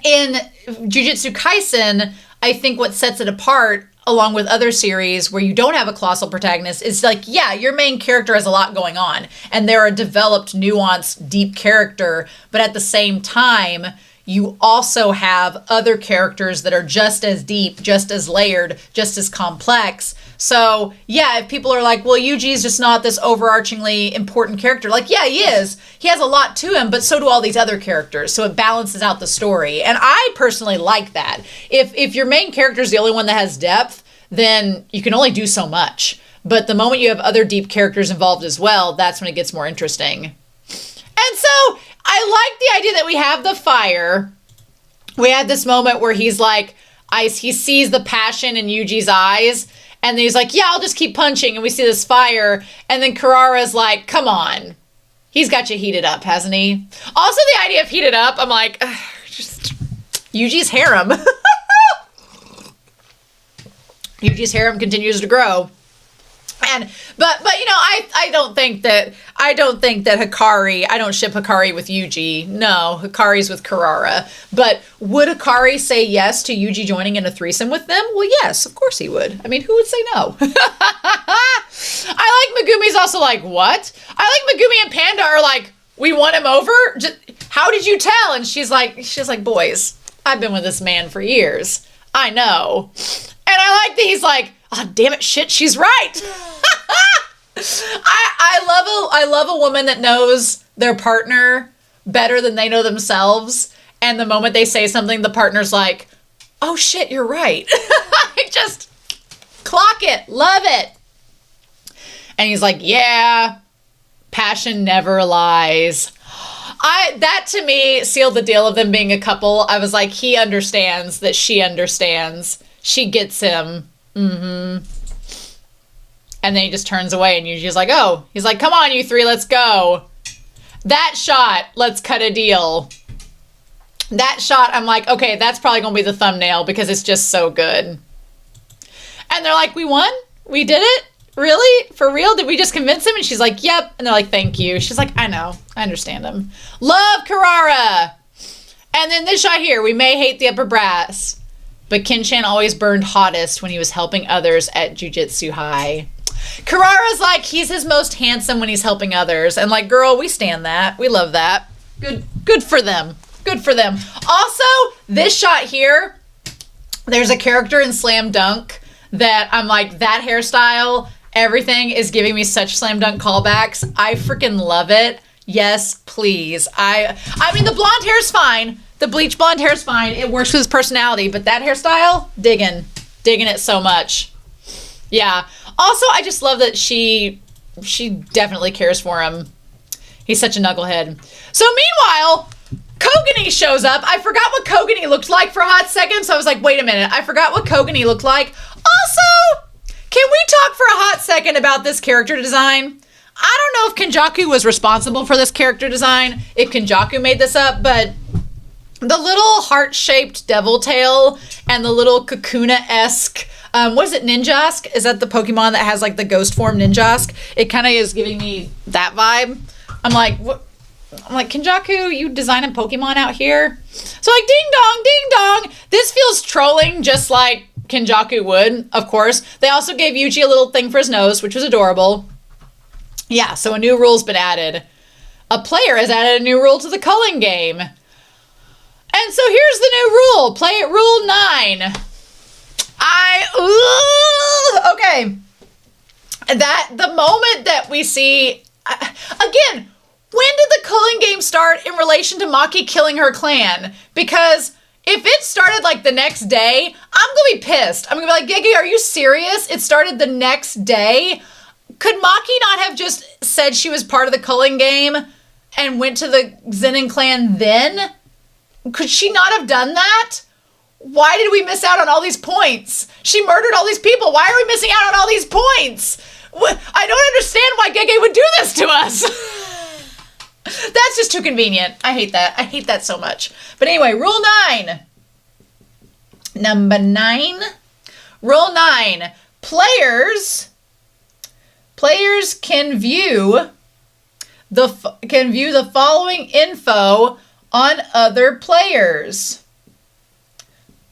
in Jujutsu Kaisen, I think what sets it apart, along with other series where you don't have a colossal protagonist, is like, yeah, your main character has a lot going on. And they're a developed, nuanced, deep character. But at the same time, you also have other characters that are just as deep, just as layered, just as complex. So, yeah, if people are like, well, Yuuji is just not this overarchingly important character. Like, yeah, he is. He has a lot to him, but so do all these other characters. So it balances out the story. And I personally like that. If your main character is the only one that has depth, then you can only do so much. But the moment you have other deep characters involved as well, that's when it gets more interesting. And so I like the idea that we have the fire. We had this moment where he's like, he sees the passion in Yuji's eyes, and then he's like, yeah, I'll just keep punching, and we see this fire, and then Kirara's like, come on. He's got you heated up, hasn't he? Also, the idea of heated up, I'm like, just Yuji's harem. Yuji's harem continues to grow. But you know, I don't think that Hakari, I don't ship Hakari with Yuji. No, Hakari's with Kirara. But would Hakari say yes to Yuji joining in a threesome with them? Well, yes, of course he would. I mean, who would say no? I like Megumi's also like, what? I like Megumi and Panda are like, we want him over? How did you tell? And she's like, boys, I've been with this man for years. I know. And I like that he's like, oh, damn it, shit, she's right. I love a woman that knows their partner better than they know themselves. And the moment they say something, the partner's like, oh shit, you're right. Just clock it. Love it. And he's like, yeah, passion never lies. That to me sealed the deal of them being a couple. I was like, he understands that she understands. She gets him. Mm-hmm. And then he just turns away and Yuji's like, oh. He's like, come on, you three, let's go. That shot, let's cut a deal. That shot, I'm like, okay, that's probably going to be the thumbnail because it's just so good. And they're like, we won? We did it? Really? For real? Did we just convince him? And she's like, yep. And they're like, thank you. She's like, I know. I understand him. Love Kirara. And then this shot here, we may hate the upper brass, but Kin-chan always burned hottest when he was helping others at Jujutsu High. Kirara's like, he's his most handsome when he's helping others. And like, girl, we stand that. We love that. Good for them. Good for them. Also, this shot here, there's a character in Slam Dunk that I'm like, that hairstyle, everything is giving me such Slam Dunk callbacks. I freaking love it. Yes, please. I mean, the blonde hair's fine. The bleach blonde hair's fine. It works with his personality, but that hairstyle, digging it so much. Yeah. Also, I just love that she definitely cares for him. He's such a knucklehead. So meanwhile, Kogani shows up. I forgot what Kogani looked like for a hot second, so I was like, wait a minute. I forgot what Kogani looked like. Also, can we talk for a hot second about this character design? I don't know if Kenjaku was responsible for this character design, if Kenjaku made this up, but the little heart-shaped devil tail and the little Kakuna-esque, what is it, Ninjask? Is that the Pokemon that has like the ghost form Ninjask? It kind of is giving me that vibe. I'm like, what? I'm like, Kenjaku, you designing Pokemon out here? So like, ding dong, ding dong. This feels trolling just like Kenjaku would, of course. They also gave Yuuji a little thing for his nose, which was adorable. Yeah, so a new rule's been added. A player has added a new rule to the Culling game. And so here's the new rule. Play it rule 9. Okay. That, the moment that we see, again, when did the Culling game start in relation to Maki killing her clan? Because if it started like the next day, I'm going to be pissed. I'm going to be like, Gege, are you serious? It started the next day? Could Maki not have just said she was part of the Culling game and went to the Zenin clan then? Could she not have done that? Why did we miss out on all these points? She murdered all these people. Why are we missing out on all these points? I don't understand why Gege would do this to us. That's just too convenient. I hate that. I hate that so much. But anyway, rule 9. Number 9. Rule 9. Players Players can view the following info on other players.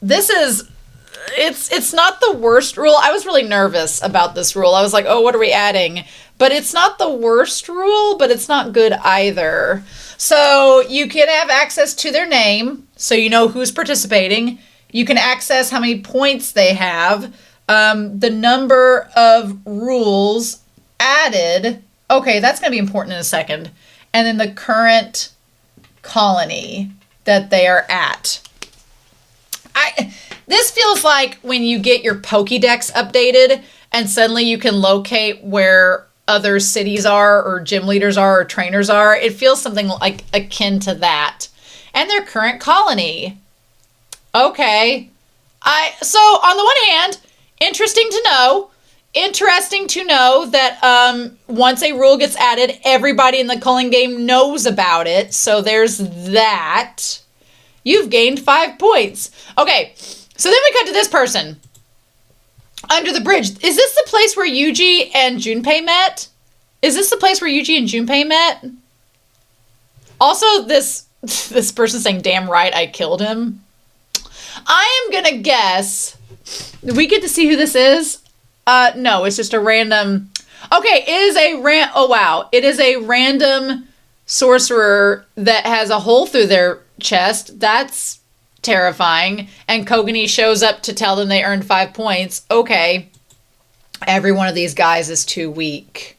This is, it's not the worst rule. I was really nervous about this rule. I was like, oh, what are we adding? But it's not the worst rule, but it's not good either. So you can have access to their name, so you know who's participating. You can access how many points they have, the number of rules added. Okay, that's going to be important in a second. And then the current colony that they are at. This feels like when you get your Pokédex updated and suddenly you can locate where other cities are or gym leaders are or trainers are. It feels something like akin to that. And their current colony. Okay. So on the one hand, interesting to know that once a rule gets added, everybody in the Culling game knows about it. So there's that. You've gained 5 points. Okay, so then we cut to this person. Under the bridge. Is this the place where Yuuji and Junpei met? Is this the place where Yuuji and Junpei met? Also, this person saying, damn right, I killed him. I am gonna guess. We get to see who this is? No, it's just a random. Okay, it is a oh wow. It is a random sorcerer that has a hole through their chest. That's terrifying. And Kogani shows up to tell them they earned 5 points. Okay. Every one of these guys is too weak.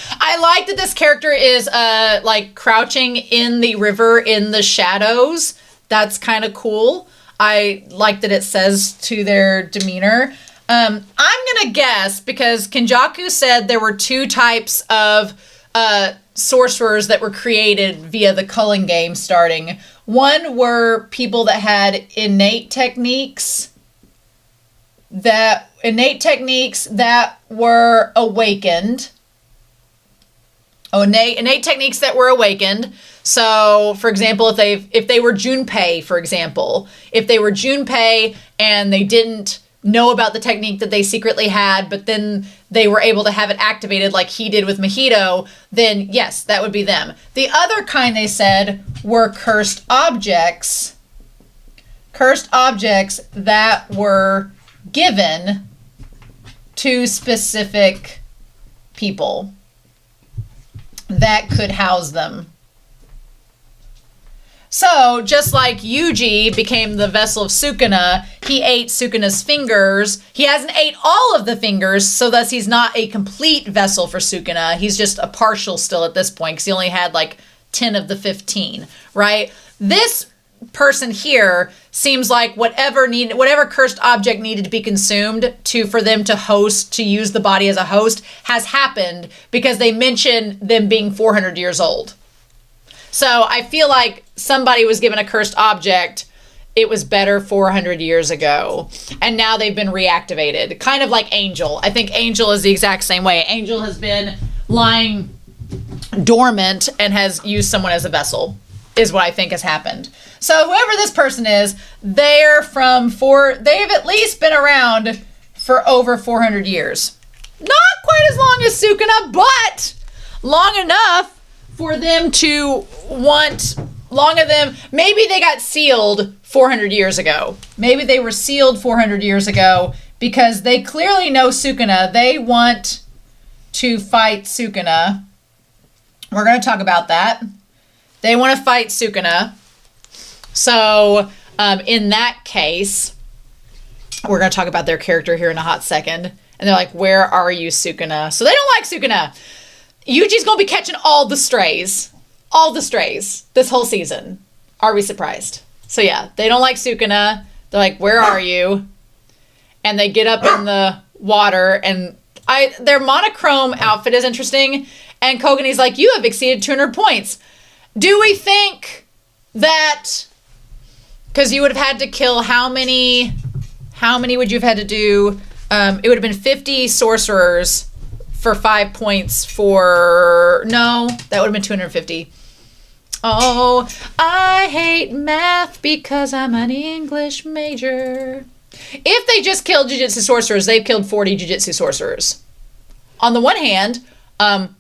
I like that this character is like crouching in the river in the shadows. That's kind of cool. I like that it says to their demeanor. I'm going to guess, because Kenjaku said there were 2 types of sorcerers that were created via the Culling game starting. One were people that had innate techniques that were awakened. Oh, innate techniques that were awakened. So, for example, if they were Junpei, for example, if they were Junpei and they didn't know about the technique that they secretly had, but then they were able to have it activated like he did with Mahito, then yes, that would be them. The other kind, they said, were cursed objects. Cursed objects that were given to specific people that could house them. So, just like Yuuji became the vessel of Sukuna, he ate Sukuna's fingers. He hasn't ate all of the fingers, so thus he's not a complete vessel for Sukuna. He's just a partial still at this point, because he only had like 10 of the 15, right? This person here seems like whatever cursed object needed to be consumed for them to use the body as a host has happened, because they mention them being 400 years old. So I feel like somebody was given a cursed object. It was better 400 years ago. And now they've been reactivated. Kind of like Angel. I think Angel is the exact same way. Angel has been lying dormant and has used someone as a vessel, is what I think has happened. So whoever this person is, they've at least been around for over 400 years. Not quite as long as Sukuna, but long enough for them to maybe they got sealed 400 years ago. Maybe they were sealed 400 years ago because they clearly know Sukuna. They want to fight Sukuna. We're going to talk about that. They want to fight Sukuna. So in that case, we're going to talk about their character here in a hot second. And they're like, where are you, Sukuna? So they don't like Sukuna. Yuji's going to be catching all the strays this whole season. Are we surprised? So yeah, they don't like Sukuna. They're like, where are you? And they get up in the water, and their monochrome outfit is interesting. And Kogani's like, you have exceeded 200 points. Do we think that, because you would have had to kill how many would you have had to do? It would have been 50 sorcerers for 5 points no, that would have been 250. Oh, I hate math because I'm an English major. If they just killed Jujutsu sorcerers, they've killed 40 Jujutsu sorcerers. On the one hand,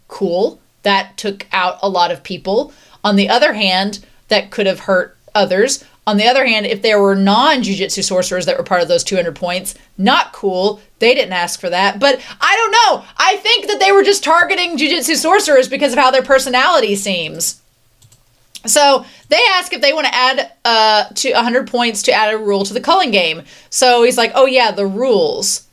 Cool. That took out a lot of people. On the other hand, that could have hurt others. On the other hand, if there were non-jujutsu sorcerers that were part of those 200 points, not cool. They didn't ask for that. But I don't know. I think that they were just targeting jujutsu sorcerers because of how their personality seems. So they ask if they want to add to 100 points to add a rule to the culling game. So he's like, oh yeah, the rules.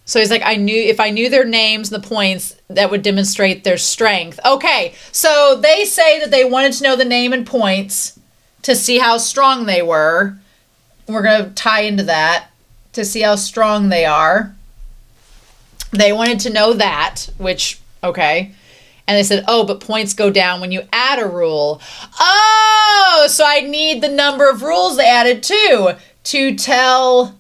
So he's like, if I knew their names and the points, that would demonstrate their strength. Okay, so they say that they wanted to know the name and points to see how strong they were. We're going to tie into that to see how strong they are. They wanted to know that, which, okay. And they said, oh, but points go down when you add a rule. Oh, so I need the number of rules they added too to tell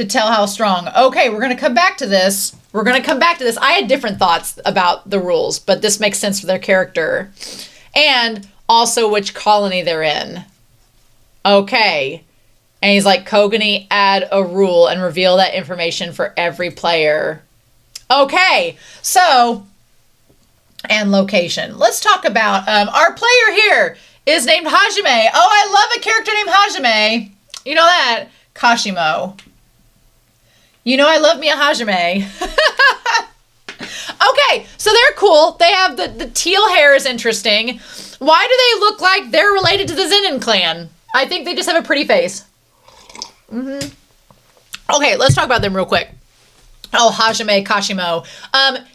how strong. Okay, we're going to come back to this. I had different thoughts about the rules, but this makes sense for their character. And also which colony they're in. Okay. And he's like, Kogani, add a rule and reveal that information for every player. Okay, so, and location. Let's talk about our player here is named Hajime. Oh, I love a character named Hajime. You know that? Kashimo. You know I love me a Hajime. Okay, so they're cool. They have the teal hair is interesting. Why do they look like they're related to the Zenin clan? I think they just have a pretty face. Okay, let's talk about them real quick. Oh, Hajime Kashimo.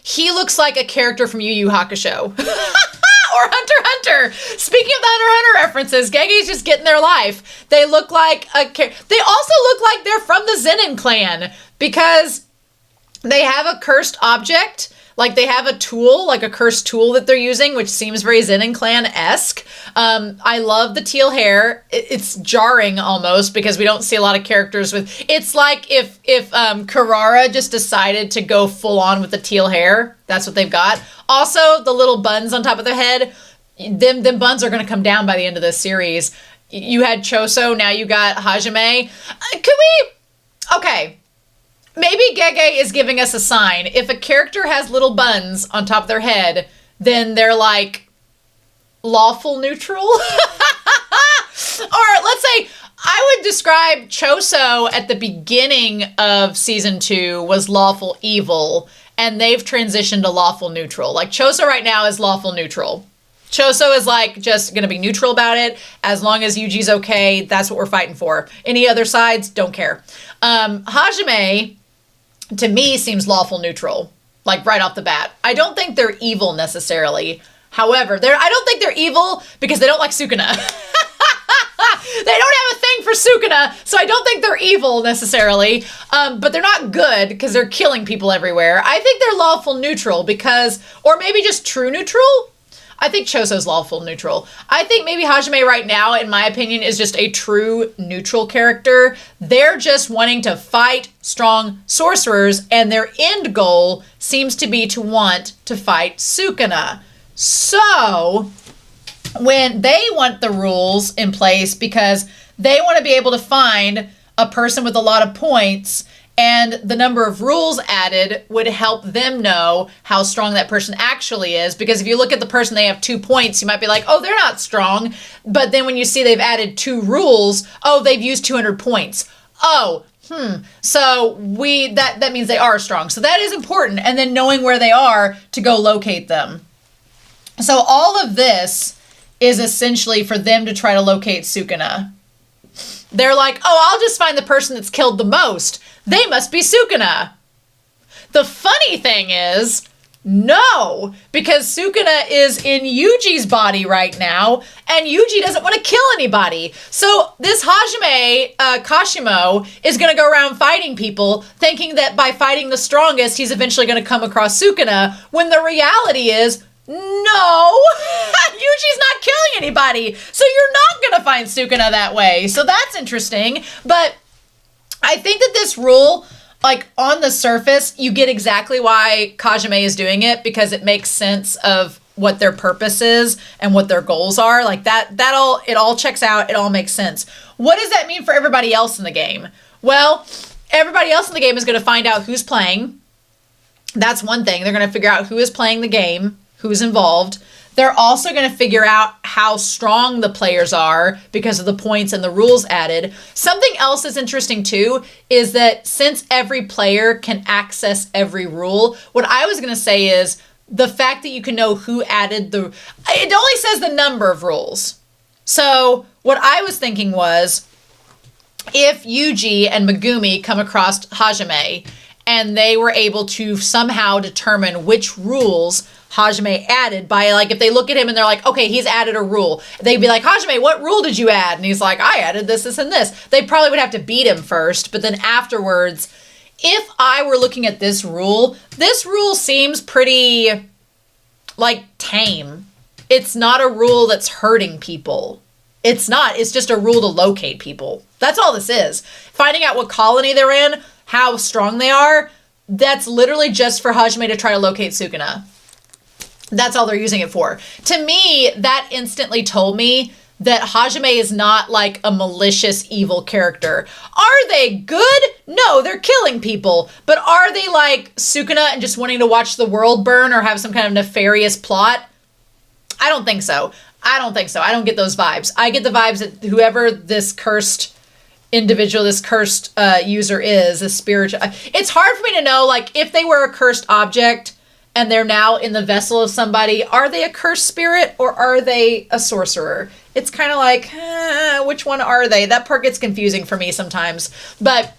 He looks like a character from Yu Yu Hakusho. Or Hunter x Hunter. Speaking of the Hunter x Hunter references, Gege's just getting their life. They look like they also look like they're from the Zenin clan because they have a cursed object. Like they have a tool, like a cursed tool that they're using, which seems very Zenin clan-esque. I love the teal hair. It's jarring almost because we don't see a lot of characters with. It's like if Kirara just decided to go full on with the teal hair. That's what they've got. Also, the little buns on top of their head. Them buns are going to come down by the end of this series. You had Choso, now you got Hajime. Okay. Maybe Gege is giving us a sign. If a character has little buns on top of their head, then they're like lawful neutral. Or let's say I would describe Choso at the beginning of season 2 was lawful evil, and they've transitioned to lawful neutral. Like Choso right now is lawful neutral. Choso is like just going to be neutral about it. As long as Yuji's okay, that's what we're fighting for. Any other sides, don't care. Hajime, to me, seems lawful neutral, like right off the bat. I don't think they're evil necessarily. However, I don't think they're evil because they don't like Sukuna. They don't have a thing for Sukuna, so I don't think they're evil necessarily. But they're not good because they're killing people everywhere. I think they're lawful neutral because, or maybe just true neutral. I think Choso's lawful neutral. I think maybe Hajime right now, in my opinion, is just a true neutral character. They're just wanting to fight strong sorcerers, and their end goal seems to be to want to fight Sukuna. So, when they want the rules in place because they want to be able to find a person with a lot of points, and the number of rules added would help them know how strong that person actually is. Because if you look at the person, they have 2 points, you might be like, oh, they're not strong. But then when you see they've added 2 rules, oh, they've used 200 points. Oh, So that means they are strong. So that is important. And then knowing where they are to go locate them. So all of this is essentially for them to try to locate Sukuna. They're like, oh, I'll just find the person that's killed the most. They must be Sukuna. The funny thing is, no, because Sukuna is in Yuji's body right now, and Yuji doesn't want to kill anybody. So this Hajime Kashimo is going to go around fighting people, thinking that by fighting the strongest, he's eventually going to come across Sukuna, when the reality is, no, Yuji's not killing anybody. So you're not going to find Sukuna that way. So that's interesting. But I think that this rule, like on the surface, you get exactly why Hajime is doing it, because it makes sense of what their purpose is and what their goals are. Like it all checks out. It all makes sense. What does that mean for everybody else in the game? Well, everybody else in the game is going to find out who's playing. That's one thing. They're going to figure out who is playing the game, who's involved. They're also going to figure out how strong the players are because of the points and the rules added. Something else that's interesting too is that since every player can access every rule, what I was going to say is the fact that you can know who added it only says the number of rules. So what I was thinking was if Yuuji and Megumi come across Hajime and they were able to somehow determine which rules Hajime added by, like, if they look at him and they're like, okay, he's added a rule. They'd be like, Hajime, what rule did you add? And he's like, I added this, this, and this. They probably would have to beat him first, but then afterwards, if I were looking at this rule seems pretty, like, tame. It's not a rule that's hurting people. It's not. It's just a rule to locate people. That's all this is. Finding out what colony they're in, how strong they are, that's literally just for Hajime to try to locate Sukuna. That's all they're using it for. To me, that instantly told me that Hajime is not like a malicious, evil character. Are they good? No, they're killing people. But are they like Sukuna and just wanting to watch the world burn or have some kind of nefarious plot? I don't think so. I don't get those vibes. I get the vibes that whoever this cursed individual, this cursed user is, a spiritual... It's hard for me to know, like, if they were a cursed object and they're now in the vessel of somebody, are they a cursed spirit or are they a sorcerer? It's kind of like, which one are they? That part gets confusing for me sometimes. But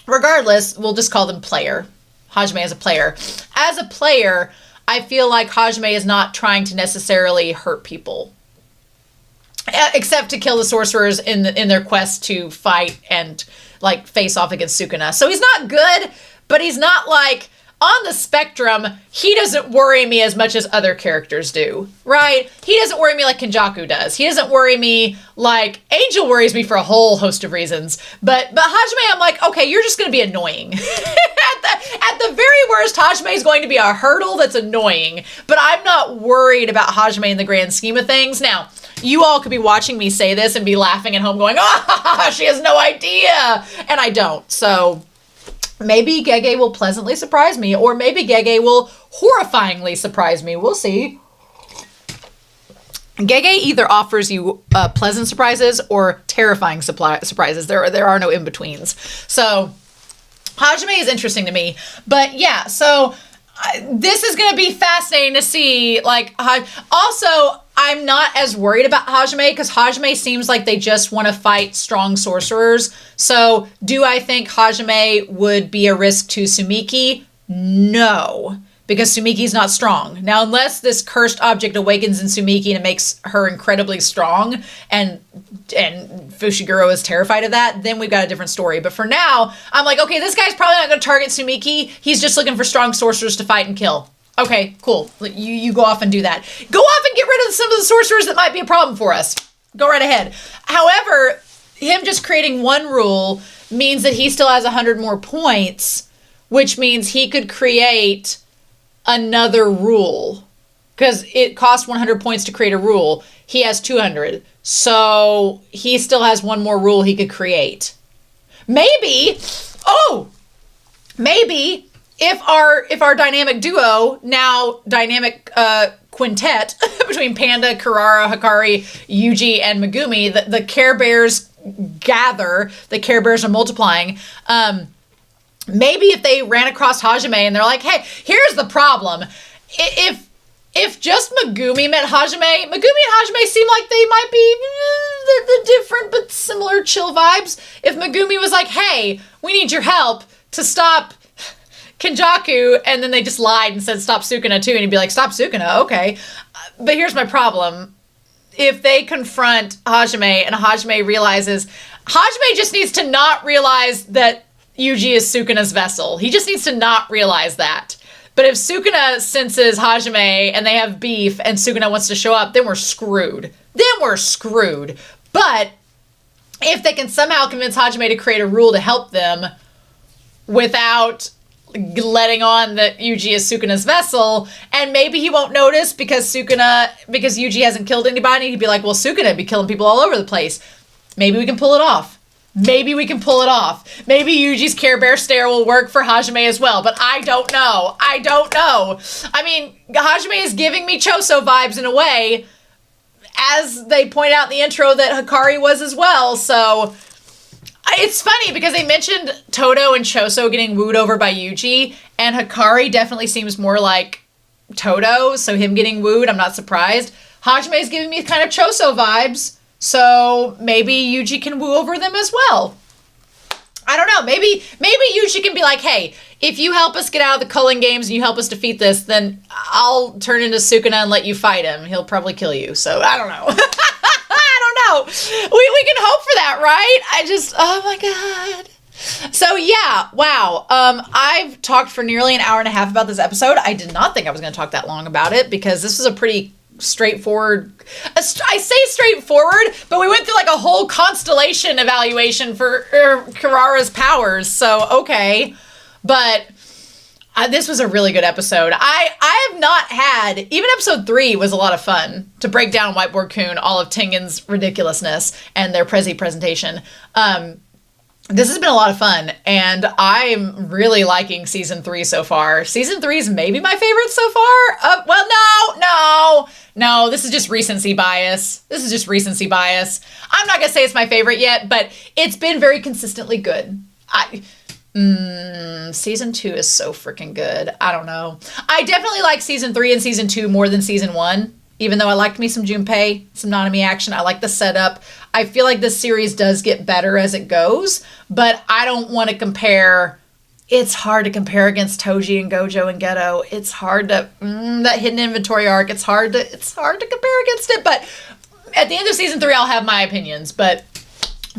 regardless, we'll just call them player. Hajime as a player. As a player, I feel like Hajime is not trying to necessarily hurt people. Except to kill the sorcerers in their quest to fight and, like, face off against Sukuna. So he's not good, but he's not, like, on the spectrum. He doesn't worry me as much as other characters do, right? He doesn't worry me like Kenjaku does. He doesn't worry me like Angel worries me for a whole host of reasons. But Hajime, I'm like, okay, you're just going to be annoying. At the very worst, Hajime is going to be a hurdle that's annoying. But I'm not worried about Hajime in the grand scheme of things. Now, you all could be watching me say this and be laughing at home going, oh, she has no idea. And I don't. So maybe Gege will pleasantly surprise me, or maybe Gege will horrifyingly surprise me. We'll see. Gege either offers you pleasant surprises or terrifying surprises. There are no in-betweens. So Hajime is interesting to me. But yeah, so this is going to be fascinating to see. Like, also, I'm not as worried about Hajime because Hajime seems like they just want to fight strong sorcerers. So do I think Hajime would be a risk to Sumiki? No, because Sumiki's not strong. Now, unless this cursed object awakens in Sumiki and it makes her incredibly strong and Fushiguro is terrified of that, then we've got a different story. But for now, I'm like, okay, this guy's probably not going to target Sumiki. He's just looking for strong sorcerers to fight and kill. Okay, cool. You go off and do that. Go off and get rid of some of the sorcerers that might be a problem for us. Go right ahead. However, him just creating one rule means that he still has 100 more points, which means he could create another rule. Because it costs 100 points to create a rule. He has 200. So he still has one more rule he could create. Maybe if our dynamic duo, now dynamic quintet between Panda, Kirara, Hakari, Yuuji, and Megumi, the Care Bears gather, the Care Bears are multiplying. Maybe if they ran across Hajime and they're like, hey, here's the problem. If just Megumi met Hajime, Megumi and Hajime seem like they might be the different but similar chill vibes. If Megumi was like, hey, we need your help to stop Kenjaku, and then they just lied and said stop Sukuna too, and he'd be like, stop Sukuna, okay. But here's my problem. If they confront Hajime and Hajime realizes, Hajime just needs to not realize that Yuuji is Sukuna's vessel. He just needs to not realize that. But if Sukuna senses Hajime and they have beef and Sukuna wants to show up, then we're screwed. But if they can somehow convince Hajime to create a rule to help them without letting on that Yuuji is Sukuna's vessel, and maybe he won't notice because Yuuji hasn't killed anybody, he'd be like, well, Sukuna would be killing people all over the place. Maybe we can pull it off. maybe we can pull it off. Maybe Yuji's Care Bear stare will work for Hajime as well, but I don't know. I don't know. I mean, Hajime is giving me Choso vibes in a way, as they point out in the intro that Hakari was as well, so it's funny because they mentioned Todo and Choso getting wooed over by Yuji, and Hakari definitely seems more like Todo, so him getting wooed, I'm not surprised. Hajime is giving me kind of Choso vibes, so maybe Yuji can woo over them as well. I don't know. Maybe Yuji can be like, hey, if you help us get out of the Culling games and you help us defeat this, then I'll turn into Sukuna and let you fight him. He'll probably kill you. So I don't know. I don't know. We can hope for that, right? Oh my God. So yeah, wow. I've talked for nearly an hour and a half about this episode. I did not think I was going to talk that long about it because this was a pretty straightforward, I say straightforward, but we went through like a whole constellation evaluation for Kirara's powers, so okay. But this was a really good episode. I have not had, even episode 3 was a lot of fun to break down Whiteboard Kun, all of Tengen's ridiculousness and their Prezi presentation. This has been a lot of fun, and I'm really liking season 3 so far. Season 3 is maybe my favorite so far. Well, no, this is just recency bias. I'm not gonna say it's my favorite yet, but it's been very consistently good. Season 2 is so freaking good. I don't know. I definitely like season 3 and season 2 more than season 1. Even though I liked me some Junpei, some Nanami action, I like the setup. I feel like this series does get better as it goes, but I don't want to compare. It's hard to compare against Toji and Gojo and Geto. It's hard to, that hidden inventory arc, it's hard to compare against it, but at the end of season 3, I'll have my opinions, but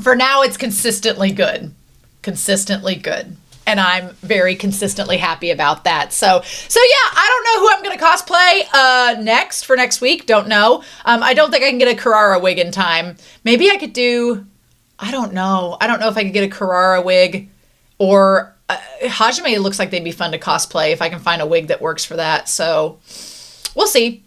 for now, it's consistently good. And I'm very consistently happy about that. So yeah, I don't know who I'm going to cosplay next for next week. Don't know. I don't think I can get a Kirara wig in time. Maybe I could do, I don't know. I don't know if I could get a Kirara wig or Hajime looks like they'd be fun to cosplay if I can find a wig that works for that. So we'll see.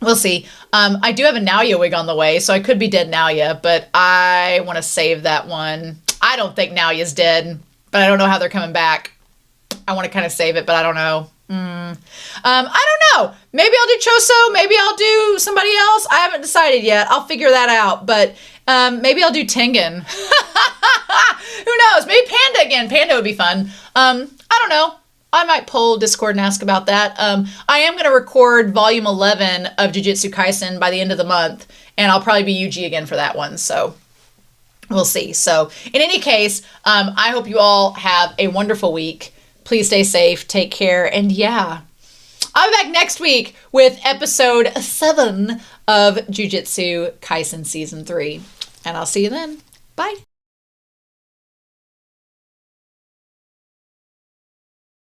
I do have a Naoya wig on the way, so I could be dead Naoya, but I want to save that one. I don't think Naoya's dead. But I don't know how they're coming back. I want to kind of save it, but I don't know. I don't know. Maybe I'll do Choso. Maybe I'll do somebody else. I haven't decided yet. I'll figure that out. But maybe I'll do Tengen. Who knows? Maybe Panda again. Panda would be fun. I don't know. I might pull Discord and ask about that. I am going to record volume 11 of Jujutsu Kaisen by the end of the month. And I'll probably be Yuuji again for that one. So we'll see. So in any case, I hope you all have a wonderful week. Please stay safe. Take care. And yeah, I'll be back next week with episode 7 of Jujutsu Kaisen season 3. And I'll see you then. Bye.